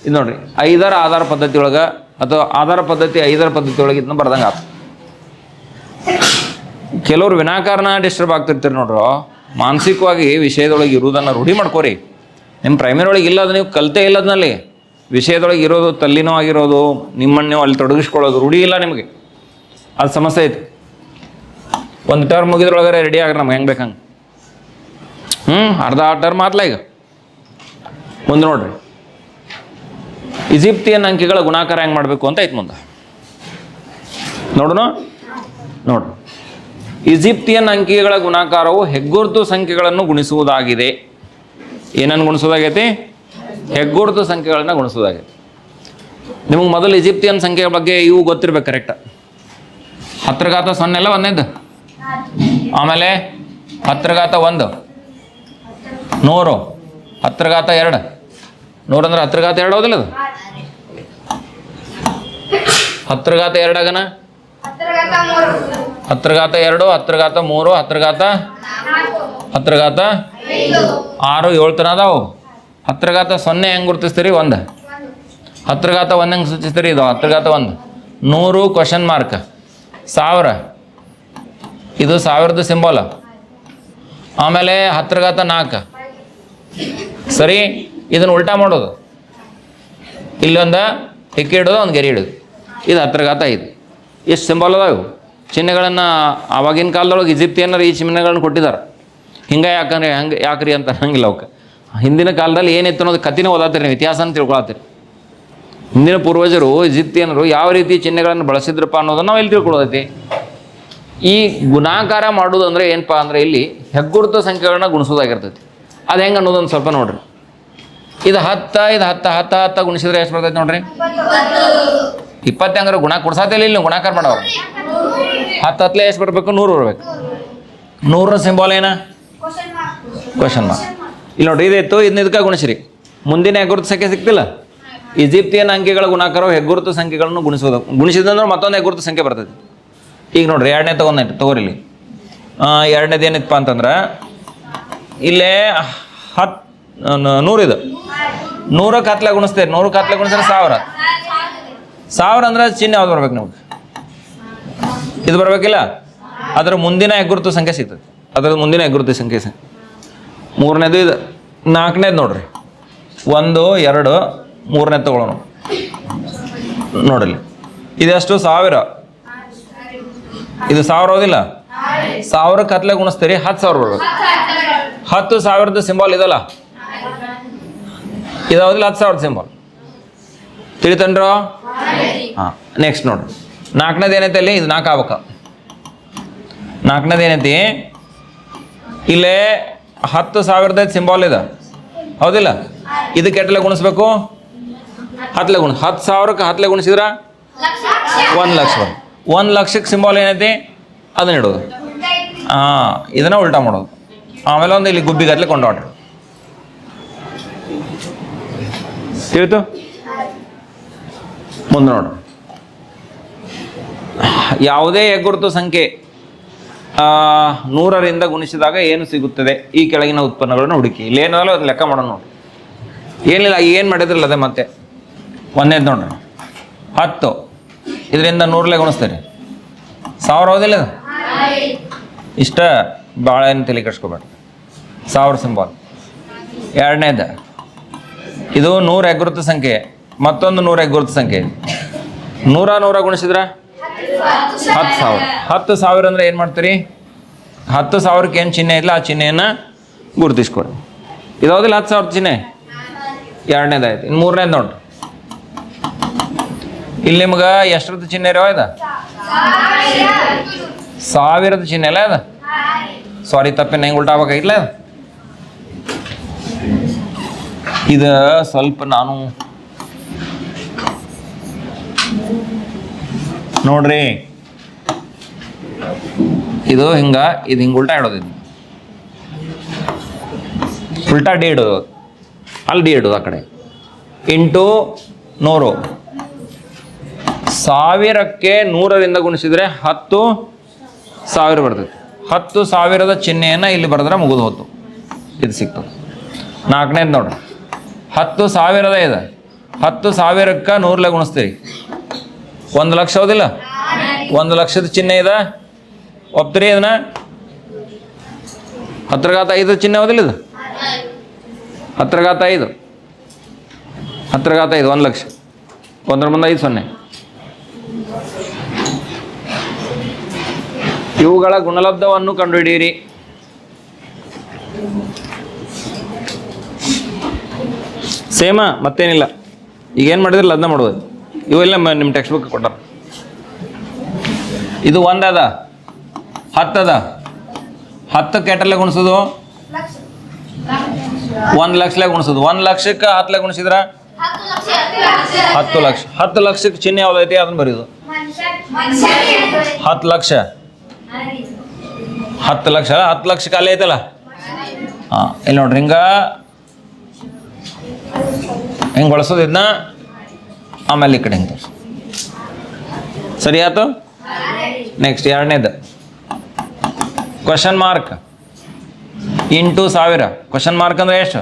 ಇದು ನೋಡ್ರಿ, 5ರ ಆಧಾರ ಪದ್ಧತಿ ಒಳಗೆ ಅಥವಾ ಆಧಾರ ಪದ್ಧತಿ 5ರ ಪದ್ಧತಿ ಒಳಗೆ ಇದನ್ನ ಬರ್ದಂಗೆ ಆಯ್ತು. ಕೆಲವ್ರು ವಿನಾಕಾರಣ ಡಿಸ್ಟರ್ಬ್ ಆಗ್ತಿರ್ತೀರಿ ನೋಡ್ರು. ಮಾನಸಿಕವಾಗಿ ವಿಷಯದೊಳಗೆ ಇರುವುದನ್ನು ರೂಢಿ ಮಾಡ್ಕೋರಿ. ನಿಮ್ಮ ಪ್ರೈಮರಿ ಒಳಗೆ ಇಲ್ಲದ, ನೀವು ಕಲಿತೇ ಇಲ್ಲದ್ನಲ್ಲಿ ವಿಷಯದೊಳಗೆ ಇರೋದು, ತಲ್ಲಿನೋ ಆಗಿರೋದು, ನಿಮ್ಮನ್ನು ನೀವು ಅಲ್ಲಿ ತೊಡಗಿಸ್ಕೊಳ್ಳೋದು ರೂಢಿ ಇಲ್ಲ ನಿಮಗೆ. ಅದು ಸಮಸ್ಯೆ ಐತಿ. ಒಂದು ಟರ್ಮ್ ಮುಗಿದ್ರೊಳಗರೆ ರೆಡಿ ಆಗ್ರಿ ನಮ್ಗೆ ಹೆಂಗೆ ಬೇಕಂಗೆ. ಅರ್ಧ ಟರ್ಮ್ ಆತ್ಲ ಈಗ. ಮುಂದೆ ನೋಡ್ರಿ, ಈಜಿಪ್ತಿಯನ್ ಅಂಕಿಗಳ ಗುಣಾಕಾರ ಹೆಂಗೆ ಮಾಡಬೇಕು ಅಂತ ಐತೆ ಮುಂದೆ ನೋಡೋಣ. ನೋಡ್ರಿ, ಈಜಿಪ್ತಿಯನ್ ಅಂಕಿಗಳ ಗುಣಾಕಾರವು ಹೆಗ್ಗುರುತು ಸಂಖ್ಯೆಗಳನ್ನು ಗುಣಿಸುವುದಾಗಿದೆ. ಏನನ್ನು ಗುಣಿಸೋದಾಗೈತಿ? ಹೆಗ್ಗುರುತು ಸಂಖ್ಯೆಗಳನ್ನು ಗುಣಿಸೋದಾಗೈತಿ. ನಿಮಗೆ ಮೊದಲು ಈಜಿಪ್ತಿಯನ್ ಸಂಖ್ಯೆಯ ಬಗ್ಗೆ ಇವು ಗೊತ್ತಿರ್ಬೇಕು ಕರೆಕ್ಟ್. 10 ಘಾತ 0 ಎಲ್ಲ ಒಂದೇದು. ಆಮೇಲೆ 10 ಘಾತ 1 100, 10 ಘಾತ 2 100 ಅಂದ್ರೆ 10 ಘಾತ 2 ಹೌದಿಲ್ಲ ಅದು. 10 ಘಾತ 2 ಆಗನ 10 ಘಾತ 2, 10 ಘಾತ 3, 10 ಘಾತ 6, 7 ತನ ಅದಾವು. 10 ಘಾತ 0 ಹೆಂಗೆ ಗುರುತಿಸ್ತೀರಿ? 1. 10 ಘಾತ 1 ಹೆಂಗೆ ಸೂಚಿಸ್ತೀರಿ? ಇದು 10 ಘಾತ 1. 100 ಕ್ವಶನ್ ಮಾರ್ಕ್, 1000 ಇದು 1000ದ ಸಿಂಬಾಲ. ಆಮೇಲೆ 10 ಘಾತ 4 ಸರಿ. ಇದನ್ನು ಉಲ್ಟಾ ಮಾಡೋದು, ಇಲ್ಲೊಂದು ಹಿಕ್ಕಿ ಇಡೋದು, ಒಂದು ಗೆರೆ ಇಡೋದು. ಇದು 10 ಘಾತ 5. ಎಷ್ಟು ಸಿಂಬಾಲ್ ಅದಾವು ಚಿಹ್ನೆಗಳನ್ನು. ಆವಾಗಿನ ಕಾಲದೊಳಗೆ ಈಜಿಪ್ತಿಯನ್ನರು ಈ ಚಿಹ್ನೆಗಳನ್ನು ಕೊಟ್ಟಿದ್ದಾರೆ. ಹಿಂಗೆ ಯಾಕ್ರಿ ಅಂತ ಹಂಗಿಲ್ಲ ಅವಕ್ಕೆ. ಹಿಂದಿನ ಕಾಲದಲ್ಲಿ ಏನಿತ್ತು ಅನ್ನೋದು ಕಥೆನೇ ಓದಾತೀರಿ ನೀವು, ಇತಿಹಾಸನ ತಿಳ್ಕೊಳತ್ತೀರಿ. ಹಿಂದಿನ ಪೂರ್ವಜರು ಈಜಿಪ್ತಿಯನ್ನರು ಯಾವ ರೀತಿ ಚಿಹ್ನೆಗಳನ್ನು ಬಳಸಿದ್ರಪ್ಪ ಅನ್ನೋದನ್ನು ನಾವು ಇಲ್ಲಿ ತಿಳ್ಕೊಳ್ಳೋದೈತಿ. ಈ ಗುಣಾಕಾರ ಮಾಡೋದು ಅಂದರೆ ಏನಪ್ಪ ಅಂದರೆ ಇಲ್ಲಿ ಹೆಗ್ಗುರುತು ಸಂಖ್ಯೆಗಳನ್ನ ಗುಣಿಸೋದಾಗಿರ್ತೈತಿ. ಅದು ಹೆಂಗೆ ಅನ್ನೋದೊಂದು ಸ್ವಲ್ಪ ನೋಡ್ರಿ. ಇದು 10, ಇದು 10 10 10 ಗುಣಿಸಿದ್ರೆ ಎಷ್ಟು ಬರ್ತೈತೆ ನೋಡ್ರಿ? 20 ಹಂಗಾರೆ ಗುಣ ಕೊಡ್ಸಾತಿಲ್ಲ ಇಲ್ಲಿ ನೀವು ಗುಣಾಕಾರ ಮಾಡೋರು. 10 10 ಎಷ್ಟು ಬರಬೇಕು? 100 ಬರಬೇಕು. 100ರ ಸಿಂಬಾಲ್ ಏನ? Question mark. ಇಲ್ಲಿ ನೋಡ್ರಿ ಇದಿತ್ತು, ಇದನ್ನ ಇದಕ್ಕೆ ಗುಣಿಸಿರಿ, ಮುಂದಿನ ಹೆಗ್ಗುರುತು ಸಂಖ್ಯೆ ಸಿಕ್ತಿಲ್ಲ. ಈಜಿಪ್ತಿಯನ್ ಅಂಕೆಗಳ ಗುಣಾಕಾರವು ಹೆಗ್ಗುರುತು ಸಂಖ್ಯೆಗಳನ್ನು ಗುಣಿಸೋದು. ಗುಣಿಸಿದಂದ್ರೆ ಮತ್ತೊಂದು ಹೆಗ್ಗುರುತು ಸಂಖ್ಯೆ ಬರ್ತೈತಿ. ಈಗ ನೋಡ್ರಿ ಎರಡನೇ ತಗೋರಿ ಇಲ್ಲಿ. ಎರಡನೇದು ಏನಿತ್ತಪ್ಪ ಅಂತಂದ್ರೆ ಇಲ್ಲೇ 100 ಇದು 100ಕ್ಕೆ 10 ಗುಣಿಸ್ತೇವೆ. 100ಕ್ಕೆ 10 ಗುಣಿಸಿದ್ರೆ 1000. 1000 ಅಂದ್ರೆ ಚಿಹ್ನೆ ಯಾವ್ದು ಬರ್ಬೇಕು ನಿಮ್ಗೆ? ಇದು ಬರ್ಬೇಕಿಲ್ಲ. ಅದರ ಮುಂದಿನ ಹೆಗ್ಗುರುತು ಸಂಖ್ಯೆ ಸಿಗ್ತದೆ. ಅದರ ಮುಂದಿನ ಹೆಗ್ಗುರುತು ಸಂಖ್ಯೆ ಮೂರನೇದು ಇದು. 4ನೇದು ನೋಡ್ರಿ 1 2 3ನೇದು ತಗೊಳ್ಳೋಣ. ನೋಡಲಿ ಇದೆಷ್ಟು? 1000. ಇದು 1000 ಹೌದಿಲ್ಲ? 1000ಕ್ಕೆ 10 ಗುಣಿಸ್ತೀರಿ, 10,000 ಬರ್ಬೇಕು. 10,000ದ ಸಿಂಬಾಲ್ ಇದಲ್ಲ, ಇದಾವುದಿಲ್ಲ 10,000 ಸಿಂಬಾಲ್. ತಿಳಿತನ್ರೋ? ಹಾಂ. ನೆಕ್ಸ್ಟ್ ನೋಡ್ರಿ 4ನೇದು ಏನೈತೆ ಅಲ್ಲಿ? ಇದು 4 ಆಗ್ಬೇಕ. 4ನೇದು ಏನೈತಿ? ಇಲ್ಲೇ 10,000ದ ಸಿಂಬಾಲ್ ಇದೆ ಹೌದಿಲ್ಲ? ಇದಕ್ಕೆ ಎಟ್ಟಲೆ ಗುಣಿಸ್ಬೇಕು? 10 ಗುಣ. 10,000ಕ್ಕೆ 10 ಗುಣಿಸಿದ್ರೆ 1 ಲಕ್ಷ ಬರ್ತದೆ. 1 ಲಕ್ಷಕ್ಕೆ ಸಿಂಬಾಲ್ ಏನೈತಿ? ಅದನ್ನ ಇಡೋದು. ಇದನ್ನ ಉಲ್ಟಾ ಮಾಡೋದು. ಆಮೇಲೆ ಒಂದು ಇಲ್ಲಿ ಗುಬ್ಬಿಗತ್ಲೆ ಕೊಂಡಾಡ್ರಿ. ತಿಳಿತು? ಮುಂದೆ ನೋಡ್ರಿ, ಯಾವುದೇ ಹೆಗ್ಗುರುತು ಸಂಖ್ಯೆ 100ರಿಂದ ಗುಣಿಸಿದಾಗ ಏನು ಸಿಗುತ್ತದೆ? ಈ ಕೆಳಗಿನ ಉತ್ಪನ್ನಗಳನ್ನು ಹುಡುಕಿ. ಇಲ್ಲಿ ಏನಲ್ಲ ಅದು ಲೆಕ್ಕ ಮಾಡೋಣ ನೋಡಿ. ಏನಿಲ್ಲ, ಏನು ಮಾಡಿದ್ರಲ್ಲ ಅದೇ ಮತ್ತೆ. ಒಂದೇದು ನೋಡ್ರಿ 10 ಇದರಿಂದ 100ಲೆ ಗುಣಿಸ್ತೀರಿ 1000 ಹೌದಿಲ್ಲ? ಇಷ್ಟ ಭಾಳ ಏನು ತಲೆ ಕೆಡ್ಸ್ಕೊಬೇಡ್ರಿ. 1000 ಸಿಂಬಾಲ್. ಎರಡನೇದು ಇದು 100 ಹೆಗ್ಗುರುತು ಸಂಖ್ಯೆ, ಮತ್ತೊಂದು 100 ಹೆಗ್ಗುರುತು ಸಂಖ್ಯೆ. 100 ಗುಣಿಸಿದ್ರೆ 10,000. 10,000 ಅಂದರೆ ಏನು ಮಾಡ್ತೀರಿ? 10,000ಕ್ಕೆ ಏನು ಚಿಹ್ನೆ ಇಲ್ಲ ಆ ಚಿಹ್ನೆಯನ್ನು ಗುರುತಿಸ್ಕೊಡಿ. ಇದಾವುದಿಲ್ಲ 10,000 ಚಿಹ್ನೆ. ಎರಡನೇದಾಯ್ತು. ಇನ್ನು ಮೂರನೇದು ನೋಡ್ರಿ. ಇಲ್ಲಿ ನಿಮ್ಗೆ ಎಷ್ಟರದ್ದು ಚಿಹ್ನೆ ಇರೋ ಇದು? 1000ದ ಚಿಹ್ನೆ ಅಲ್ಲ ಅದು? ಸಾರಿ ತಪ್ಪೇನು ಹೆಂಗೆ ಉಲ್ಟಾ ಆಗ್ಬೇಕಾಗಿಲ್ಲ ಅದು? ಇದು ಸ್ವಲ್ಪ ನಾನು ನೋಡ್ರಿ, ಇದು ಹಿಂಗ, ಇದು ಹಿಂಗೆ ಉಲ್ಟಾ ಇಡೋದು. ಇದು ಉಲ್ಟಾ ಡಿ ಇಡೋದು, ಅಲ್ಲಿ ಡಿ ಇಡೋದು ಆ ಕಡೆ. ಇಂಟು 100. 1000ಕ್ಕೆ 100ರಿಂದ ಗುಣಿಸಿದ್ರೆ 10,000 ಬರ್ತೈತಿ. 10,000ದ ಚಿಹ್ನೆಯನ್ನು ಇಲ್ಲಿ ಬರೆದ್ರೆ ಮುಗಿದು ಹೋತು. ಇದು ಸಿಗ್ತದೆ. 4ನೇದು ನೋಡ್ರಿ 10,000ದ ಇದೆ. 10,000ಕ್ಕೆ 100ಲೆ ಗುಣಿಸ್ತೀರಿ 1 ಲಕ್ಷ ಹೌದಿಲ್ಲ? 1 ಲಕ್ಷದ ಚಿಹ್ನೆ ಇದೆ, ಒಪ್ತೀರಿ ಅದನ್ನ? 10,5 ಚಿಹ್ನೆ ಹೌದಿಲ್ಲ ಇದು? 10,5 10,5 1 ಲಕ್ಷ. 1ರ ಮುಂದೆ 5 0. ಇವುಗಳ ಗುಣಲಬ್ಧವನ್ನು ಕಂಡುಹಿಡಿಯಿರಿ. ಸೇಮ, ಮತ್ತೇನಿಲ್ಲ. ಈಗ ಏನು ಮಾಡಿದ್ರಲ್ಲ ಅದನ್ನ ಮಾಡೋದು. ಇವೆಲ್ಲ ನಿಮ್ಮ ಟೆಕ್ಸ್ಟ್ ಬುಕ್ ಕೊಟ್ಟಾರ. ಇದು 1 ಅದ, 10 ಅದ. 10ಕ್ಕೆ ಎಟ್ಟಲೆ ಗುಣಿಸೋದು? 1 ಲಕ್ಷಲೆ ಗುಣಿಸೋದು. 1 ಲಕ್ಷಕ್ಕೆ 10ಲೆ ಗುಣಿಸಿದ್ರೆ 10 ಲಕ್ಷ. 10 ಲಕ್ಷಕ್ಕೆ ಚಿಹ್ನೆ ಯಾವ್ದೈತಿ ಅದನ್ನ ಬರೀದು. 10 ಲಕ್ಷ 10 ಲಕ್ಷ 10 ಲಕ್ಷ ಖಾಲಿ ಐತಲ್ಲ. ಹಾಂ ಇಲ್ಲಿ ನೋಡ್ರಿ ಹಿಂಗೆ ಬಳಸೋದು ಇದನ್ನ. ಆಮೇಲೆ ಈ ಕಡೆ ಹಿಂಗೆ ತೋರಿಸಿ. ಸರಿ ಆಯ್ತು. ನೆಕ್ಸ್ಟ್ ಎರಡನೇದು question mark into 1000. Question mark ಅಂದ್ರೆ ಎಷ್ಟು?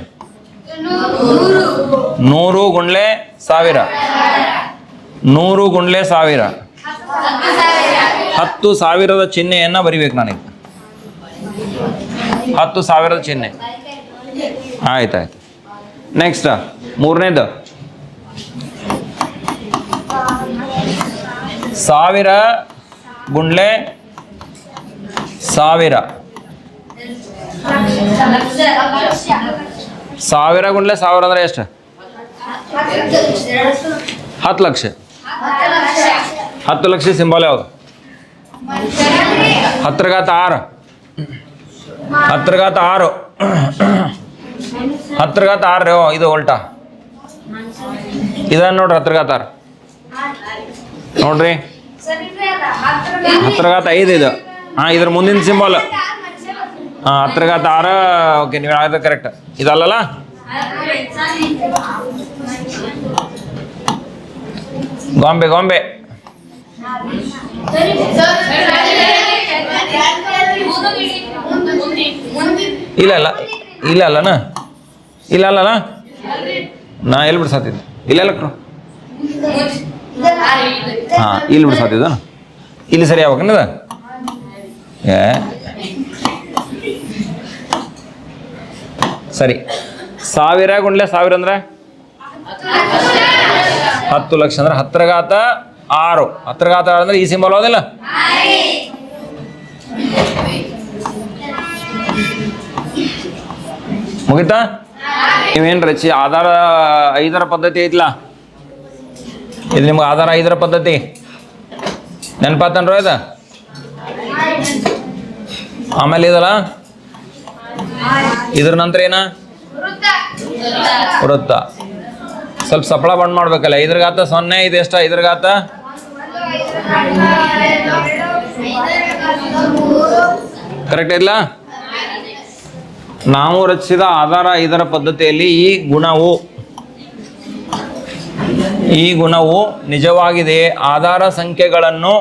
100 ಗುಂಡ್ಲೆ 1000. 100 ಗುಂಡ್ಲೆ 1000. 10,000ದ ಚಿಹ್ನೆಯನ್ನು ಬರಿಬೇಕು ನಾನೀಗ. 10,000ದ ಚಿಹ್ನೆ. ಆಯ್ತಾಯ್ತು. ನೆಕ್ಸ್ಟ್ ಮೂರನೇದು 1000 ಗುಂಡ್ಲೆ 1000. 1000 ಗುಂಡ್ಲೆ 1000 ಅಂದ್ರೆ ಎಷ್ಟು? 10 ಲಕ್ಷ. 10 ಲಕ್ಷ ಸಿಂಬಲ್ ಯಾವುದು? 10 ಘಾತ 6. 10 ಘಾತ 6. 10 ಘಾತ 6 ಇದು ಉಲ್ಟಾ. ಇದನ್ನ ನೋಡ್ರಿ 10 ಘಾತ 6 ನೋಡ್ರಿ. 10 ಘಾತ 5 ಇದು. ಹಾಂ ಇದ್ರ ಮುಂದಿನ ಸಿಂಬಲ್. ಹಾಂ 10 ಘಾತ 6. ಓಕೆ ನೀವು ಹೇಳಿದ್ರೆ ಕರೆಕ್ಟ್. ಇದಲ್ಲಲ್ಲ. ಗೊಂಬೆ ಗೊಂಬೆ. ಇಲ್ಲ ಅಲ್ಲ ಇಲ್ಲ ಅಲ್ಲನ ಇಲ್ಲ ಅಲ್ಲನ ನಾ ಎಲ್ಲಿ ಬಿಡ್ಸಾತಿದ್ದೆ? ಇಲ್ಲ ಅಲ್ಲ. ಹಾಂ ಇಲ್ಲಿ ಬಿಡ್ಸಾತಿದ್ದ. ಇಲ್ಲಿ ಸರಿ ಯಾವಾಗನ್ನದ ಸರಿ. 1000 ಗುಂಡ್ಲೆ 1000 ಅಂದ್ರೆ 10 ಲಕ್ಷ ಅಂದ್ರೆ 10 ಘಾತ 6. 10 ಘಾತ 6 ಅಂದ್ರೆ ಈ ಸಿಂಬಲ್ ಹೋದಿಲ್ಲ. ಮುಗಿತಾ? ನೀವೇನು ರಚಿ ಆಧಾರ 5ರ ಪದ್ಧತಿ ಐತ್ಲಾ. ಇದು ನಿಮ್ಗೆ ಆಧಾರ 5ರ ಪದ್ಧತಿ ನೆನಪಾತನ್ರ ಇದು. ಆಮೇಲೆ ಇದಲ್ಲ ಇದ್ರ ನಂತರ ಏನ? ವೃತ್ತ. ಸ್ವಲ್ಪ ಸಫಳ ಬಂದ್ ಮಾಡ್ಬೇಕಲ್ಲ. 5ರ ಘಾತ 0 ಇದು ಎಷ್ಟ? 5ರ ಘಾತ ಕರೆಕ್ಟ್ ಇಲ್ಲ. ನಾವು ರಚಿಸಿದ ಆಧಾರ 5ರ ಪದ್ಧತಿಯಲ್ಲಿ ಈ ಗುಣವು ನಿಜವಾಗಿದೆ. ಆಧಾರ ಸಂಖ್ಯೆಗಳನ್ನು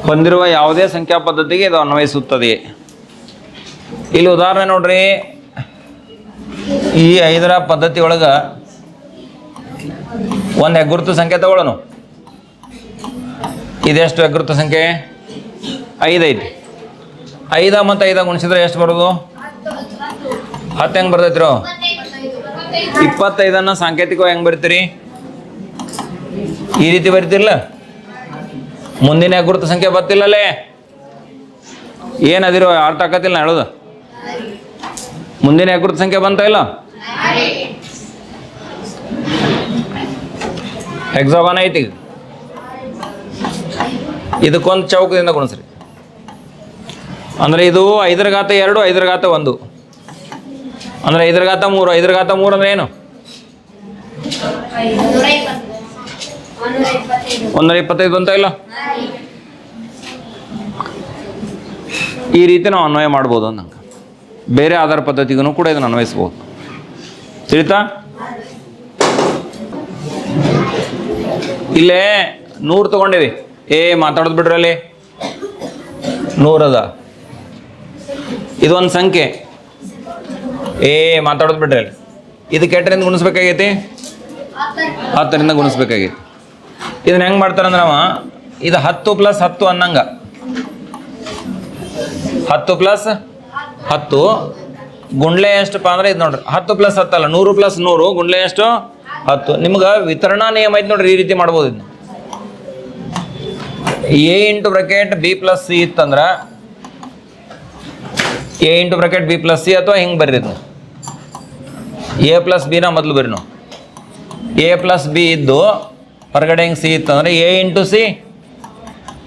ಹೊಂದಿರುವ ಯಾವುದೇ ಸಂಖ್ಯಾ ಪದ್ಧತಿಗೆ ಇದು ಅನ್ವಯಿಸುತ್ತದೆ. ಇಲ್ಲಿ ಉದಾಹರಣೆ ನೋಡ್ರಿ. ಈ 5ರ ಪದ್ಧತಿ ಒಳಗ ಒಂದು ಹೆಗ್ಗುರುತು ಸಂಖ್ಯೆ ತಗೊಳ್ಳೋಣ. ಇದೆಷ್ಟು ಹೆಗ್ಗುರುತು ಸಂಖ್ಯೆ? 5 ಐತಿ. 5 ಮತ್ತು 5 ಗುಣಿಸಿದ್ರೆ ಎಷ್ಟು ಬರೋದು? 10 ಹೆಂಗೆ ಬರ್ತೈತ್ರಿ? 25 ಸಾಂಕೇತಿಕವಾಗಿ ಹೆಂಗೆ ಬರಿತೀರಿ? ಈ ರೀತಿ ಬರಿತಿರ್ಲ. ಮುಂದಿನ ಹೆಗ್ಗುರುತು ಸಂಖ್ಯೆ ಬರ್ತಿಲ್ಲಲ್ಲೇ. ಏನದಿರೋ ಅರ್ಥ ಆಕತಿಲ್ಲ ನಾ ಹೇಳೋದು. ಮುಂದಿನ ಹೆಗ್ಗುರುತು ಸಂಖ್ಯೆ ಬಂತ ಇಲ್ಲ? ಹೆಕ್ಸಾಗಾನ್ ಐತಿ. ಇದಕ್ಕೊಂದು ಚೌಕದಿಂದ ಗುಣಿಸ್ರಿ. ಅಂದ್ರೆ ಇದು 5ರ ಘಾತ 2, 5ರ ಘಾತ 1 ಅಂದ್ರೆ 5ರ ಘಾತ 3. 5ರ ಘಾತ 3 ಅಂದ್ರೆ ಏನು? 125 ಅಂತ ಇಲ್ಲ. ಈ ರೀತಿ ನಾವು ಅನ್ವಯ ಮಾಡ್ಬೋದು. ಅಂದಂಗೆ ಬೇರೆ ಆಧಾರ ಪದ್ಧತಿಗೂ ಕೂಡ ಇದನ್ನು ಅನ್ವಯಿಸ್ಬೋದು. ತಿಳಿತಾ? ಇಲ್ಲೇ 100 ತಗೊಂಡೇವಿ. ಮಾತಾಡೋದು ಬಿಡ್ರಿ. ಅಲ್ಲಿ 100 ಅದ. ಇದೊಂದು ಸಂಖ್ಯೆ. ಮಾತಾಡೋದು ಬಿಡ್ರಿ. ಅಲ್ಲಿ ಇದಕ್ಕೆ 8ರಿಂದ ಗುಣಿಸ್ಬೇಕಾಗೈತಿ. 10ರಿಂದ ಗುಣಿಸ್ಬೇಕಾಗೈತಿ. ಇದನ್ನ ಹೆಂಗೆ ಮಾಡ್ತಾರಂದ್ರೆ ಇದು 10 + 10 ಅನ್ನಂಗ. 10 + 10 ಗುಂಡ್ಲೆ ಎಷ್ಟಪ್ಪ ಅಂದ್ರೆ ಇದು ನೋಡ್ರಿ. 10 + 10 ಅಲ್ಲ, 100 + 100 ಗುಂಡ್ಲೆ ಎಷ್ಟು? 10. ನಿಮ್ಗೆ ವಿತರಣಾ ನಿಯಮ ಐತಿ ನೋಡ್ರಿ. ಈ ರೀತಿ ಮಾಡ್ಬೋದು. ಇದನ್ನ A × B + C ಇತ್ತಂದ್ರೆ A × B + C ಅಥವಾ ಹಿಂಗೆ ಬರ್ರಿ. ಇದು A + B ನ ಮೊದಲು ಬರ್ರಿ. ನಾವು A + B ಇದ್ದು ಹೊರಗಡೆ ಹಿಂಗೆ C ಇತ್ತಂದ್ರೆ A × C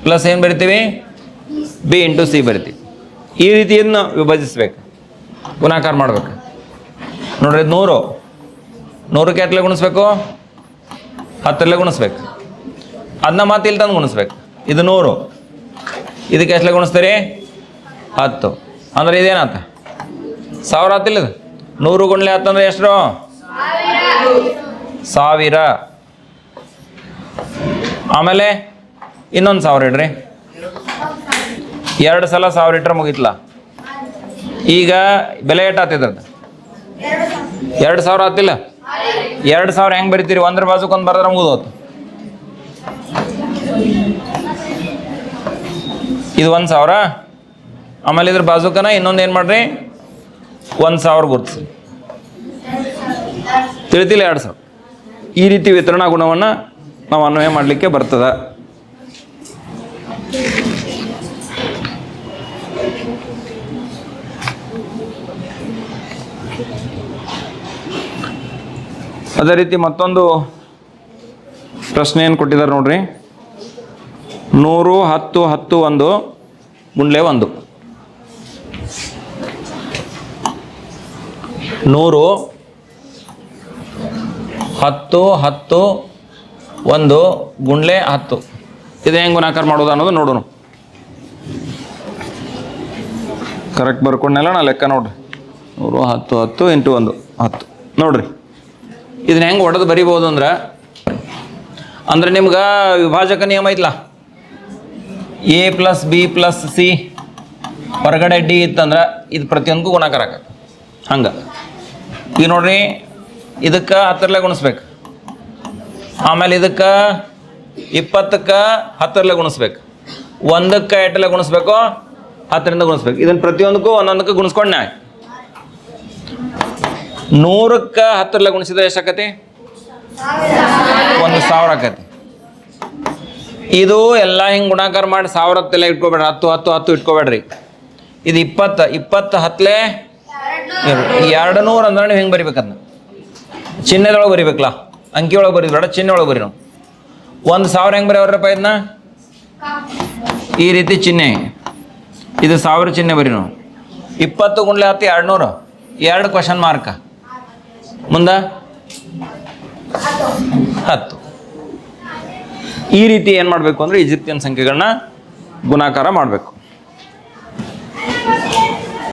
ಪ್ಲಸ್ ಏನು ಬರಿತೀವಿ? B × C ಬರಿತೀವಿ. ಈ ರೀತಿಯನ್ನು ವಿಭಜಿಸ್ಬೇಕು, ಗುಣಾಕಾರ ಮಾಡ್ಬೇಕು. ನೋಡ್ರಿ 100 100ಕ್ಕೆ ಎತ್ತಲೆ ಗುಣಿಸ್ಬೇಕು 10 ಗುಣಿಸ್ಬೇಕು, ಅದನ್ನ ಮತ್ತೆ ಇಲ್ಲಿ ತಂದು ಗುಣಿಸ್ಬೇಕು. ಇದು 100, ಇದಕ್ಕೆ ಎಷ್ಟಲೆ ಗುಣಿಸ್ತೀರಿ 10, ಅಂದ್ರೆ ಇದೇನಾತ 1000 ಆತಿಲ್ಲ. ಇದು 100 ಗುಣ್ಲೆ 10 ಅಂದ್ರೆ ಎಷ್ಟು? 1000. ಆಮೇಲೆ ಇನ್ನೊಂದು 1000 ಇಡ್ರಿ. 2 ಸಲ 1000 ಇಟ್ರೆ ಮುಗಿತ್ಲ. ಈಗ ಬೆಲೆ ಏಟ್ ಆತಿದ್ರದ್ದು 2000 ಆತಿಲ್ಲ. 2000 ಹೆಂಗೆ ಬರಿತೀರಿ? 1 ಬಾಜುಕೊಂದು ಬರೆದ್ರೆ ಮುಗಿದೋತು. ಇದು 1000. ಆಮೇಲೆ ಇದ್ರ ಬಾಜುಕನ ಇನ್ನೊಂದು ಏನು ಮಾಡ್ರಿ 1000 ಗುರ್ತಿಸಿ. ತಿಳಿತಿಲ್ಲ 2000. ಈ ರೀತಿ ವಿತರಣಾ ಗುಣವನ್ನು ನಾವು ಅನ್ವಯ ಮಾಡಲಿಕ್ಕೆ ಬರ್ತದೆ. ಅದೇ ರೀತಿ ಮತ್ತೊಂದು ಪ್ರಶ್ನೆ ಏನು ಕೊಟ್ಟಿದ್ದಾರೆ ನೋಡ್ರಿ. 100, 10, 10, 1 ಗುಂಡ್ಲೆ 1. 100, 10, 10, 1 ಗುಂಡ್ಲೆ 10. ಇದು ಹೆಂಗೆ ಗುಣಾಕಾರ ಮಾಡೋದು ಅನ್ನೋದು ನೋಡೋಣ. ಕರೆಕ್ಟ್ ಬರ್ಕೊಂಡ್ನೆಲ್ಲ ನಾ ಲೆಕ್ಕ ನೋಡ್ರಿ. 100, 10, 10 ಇಂಟು 1 10 ನೋಡ್ರಿ. ಇದನ್ನ ಹೆಂಗೆ ಹೊಡೆದು ಬರಿಬೋದು ಅಂದ್ರೆ ನಿಮ್ಗೆ ವಿಭಾಜಕ ನಿಯಮ ಐತ್ಲ, A + B + C ಹೊರಗಡೆ D ಇತ್ತಂದ್ರೆ ಇದು ಪ್ರತಿಯೊಂದಕ್ಕೂ ಗುಣಾಕಾರ ಆಗತ್ತೆ. ಹಂಗೆ ಈಗ ನೋಡ್ರಿ, ಇದಕ್ಕೆ 10 ಗುಣಿಸ್ಬೇಕು, ಆಮೇಲೆ ಇದಕ್ಕೆ 20ಕ್ಕೆ 10 ಗುಣಿಸ್ಬೇಕು, 1ಕ್ಕೆ 8 ಗುಣಿಸ್ಬೇಕು, 10ರಿಂದ ಗುಣಿಸ್ಬೇಕು. ಇದನ್ನು ಪ್ರತಿಯೊಂದಕ್ಕೂ ಒಂದೊಂದಕ್ಕೆ ಗುಣಿಸ್ಕೊಂಡೆ 100ಕ್ಕೆ 10 ಗುಣಿಸಿದ್ರೆ ಎಷ್ಟಾಕತಿ? 1000 ಆಕತಿ. ಇದು ಎಲ್ಲ ಹಿಂಗೆ ಗುಣಾಕಾರ ಮಾಡಿ 1000 ಇಟ್ಕೋಬೇಡ್ರಿ. 10, 10, 10 ಇಟ್ಕೋಬೇಡ್ರಿ. ಇದು 20, 20 10 200 ಅಂದ್ರೆ ನೀವು ಹಿಂಗೆ ಬರಿಬೇಕಂತ ಚಿಹ್ನೆದೊಳಗೆ ಬರಿಬೇಕಲ್ಲ, ಅಂಕಿ ಒಳಗೆ ಬರೀಬೇಡ, ಚಿಹ್ನೆ ಒಳಗೆ ಬರೀ. ನಾವು 1000 ಹೆಂಗೆ ಬರೆಯವ್ರಪ್ಪ ಇದನ್ನ ಈ ರೀತಿ ಚಿಹ್ನೆ, ಇದು 1000 ಚಿಹ್ನೆ ಬರೀ ನಾವು. 20 ಗುಂಡ್ಲೆ 10 200, 2 ಕ್ವಶನ್ ಮಾರ್ಕ, ಮುಂದೆ 10. ಈ ರೀತಿ ಏನು ಮಾಡಬೇಕು ಅಂದರೆ ಈಜಿಪ್ತಿಯನ್ ಸಂಖ್ಯೆಗಳನ್ನ ಗುಣಾಕಾರ ಮಾಡಬೇಕು.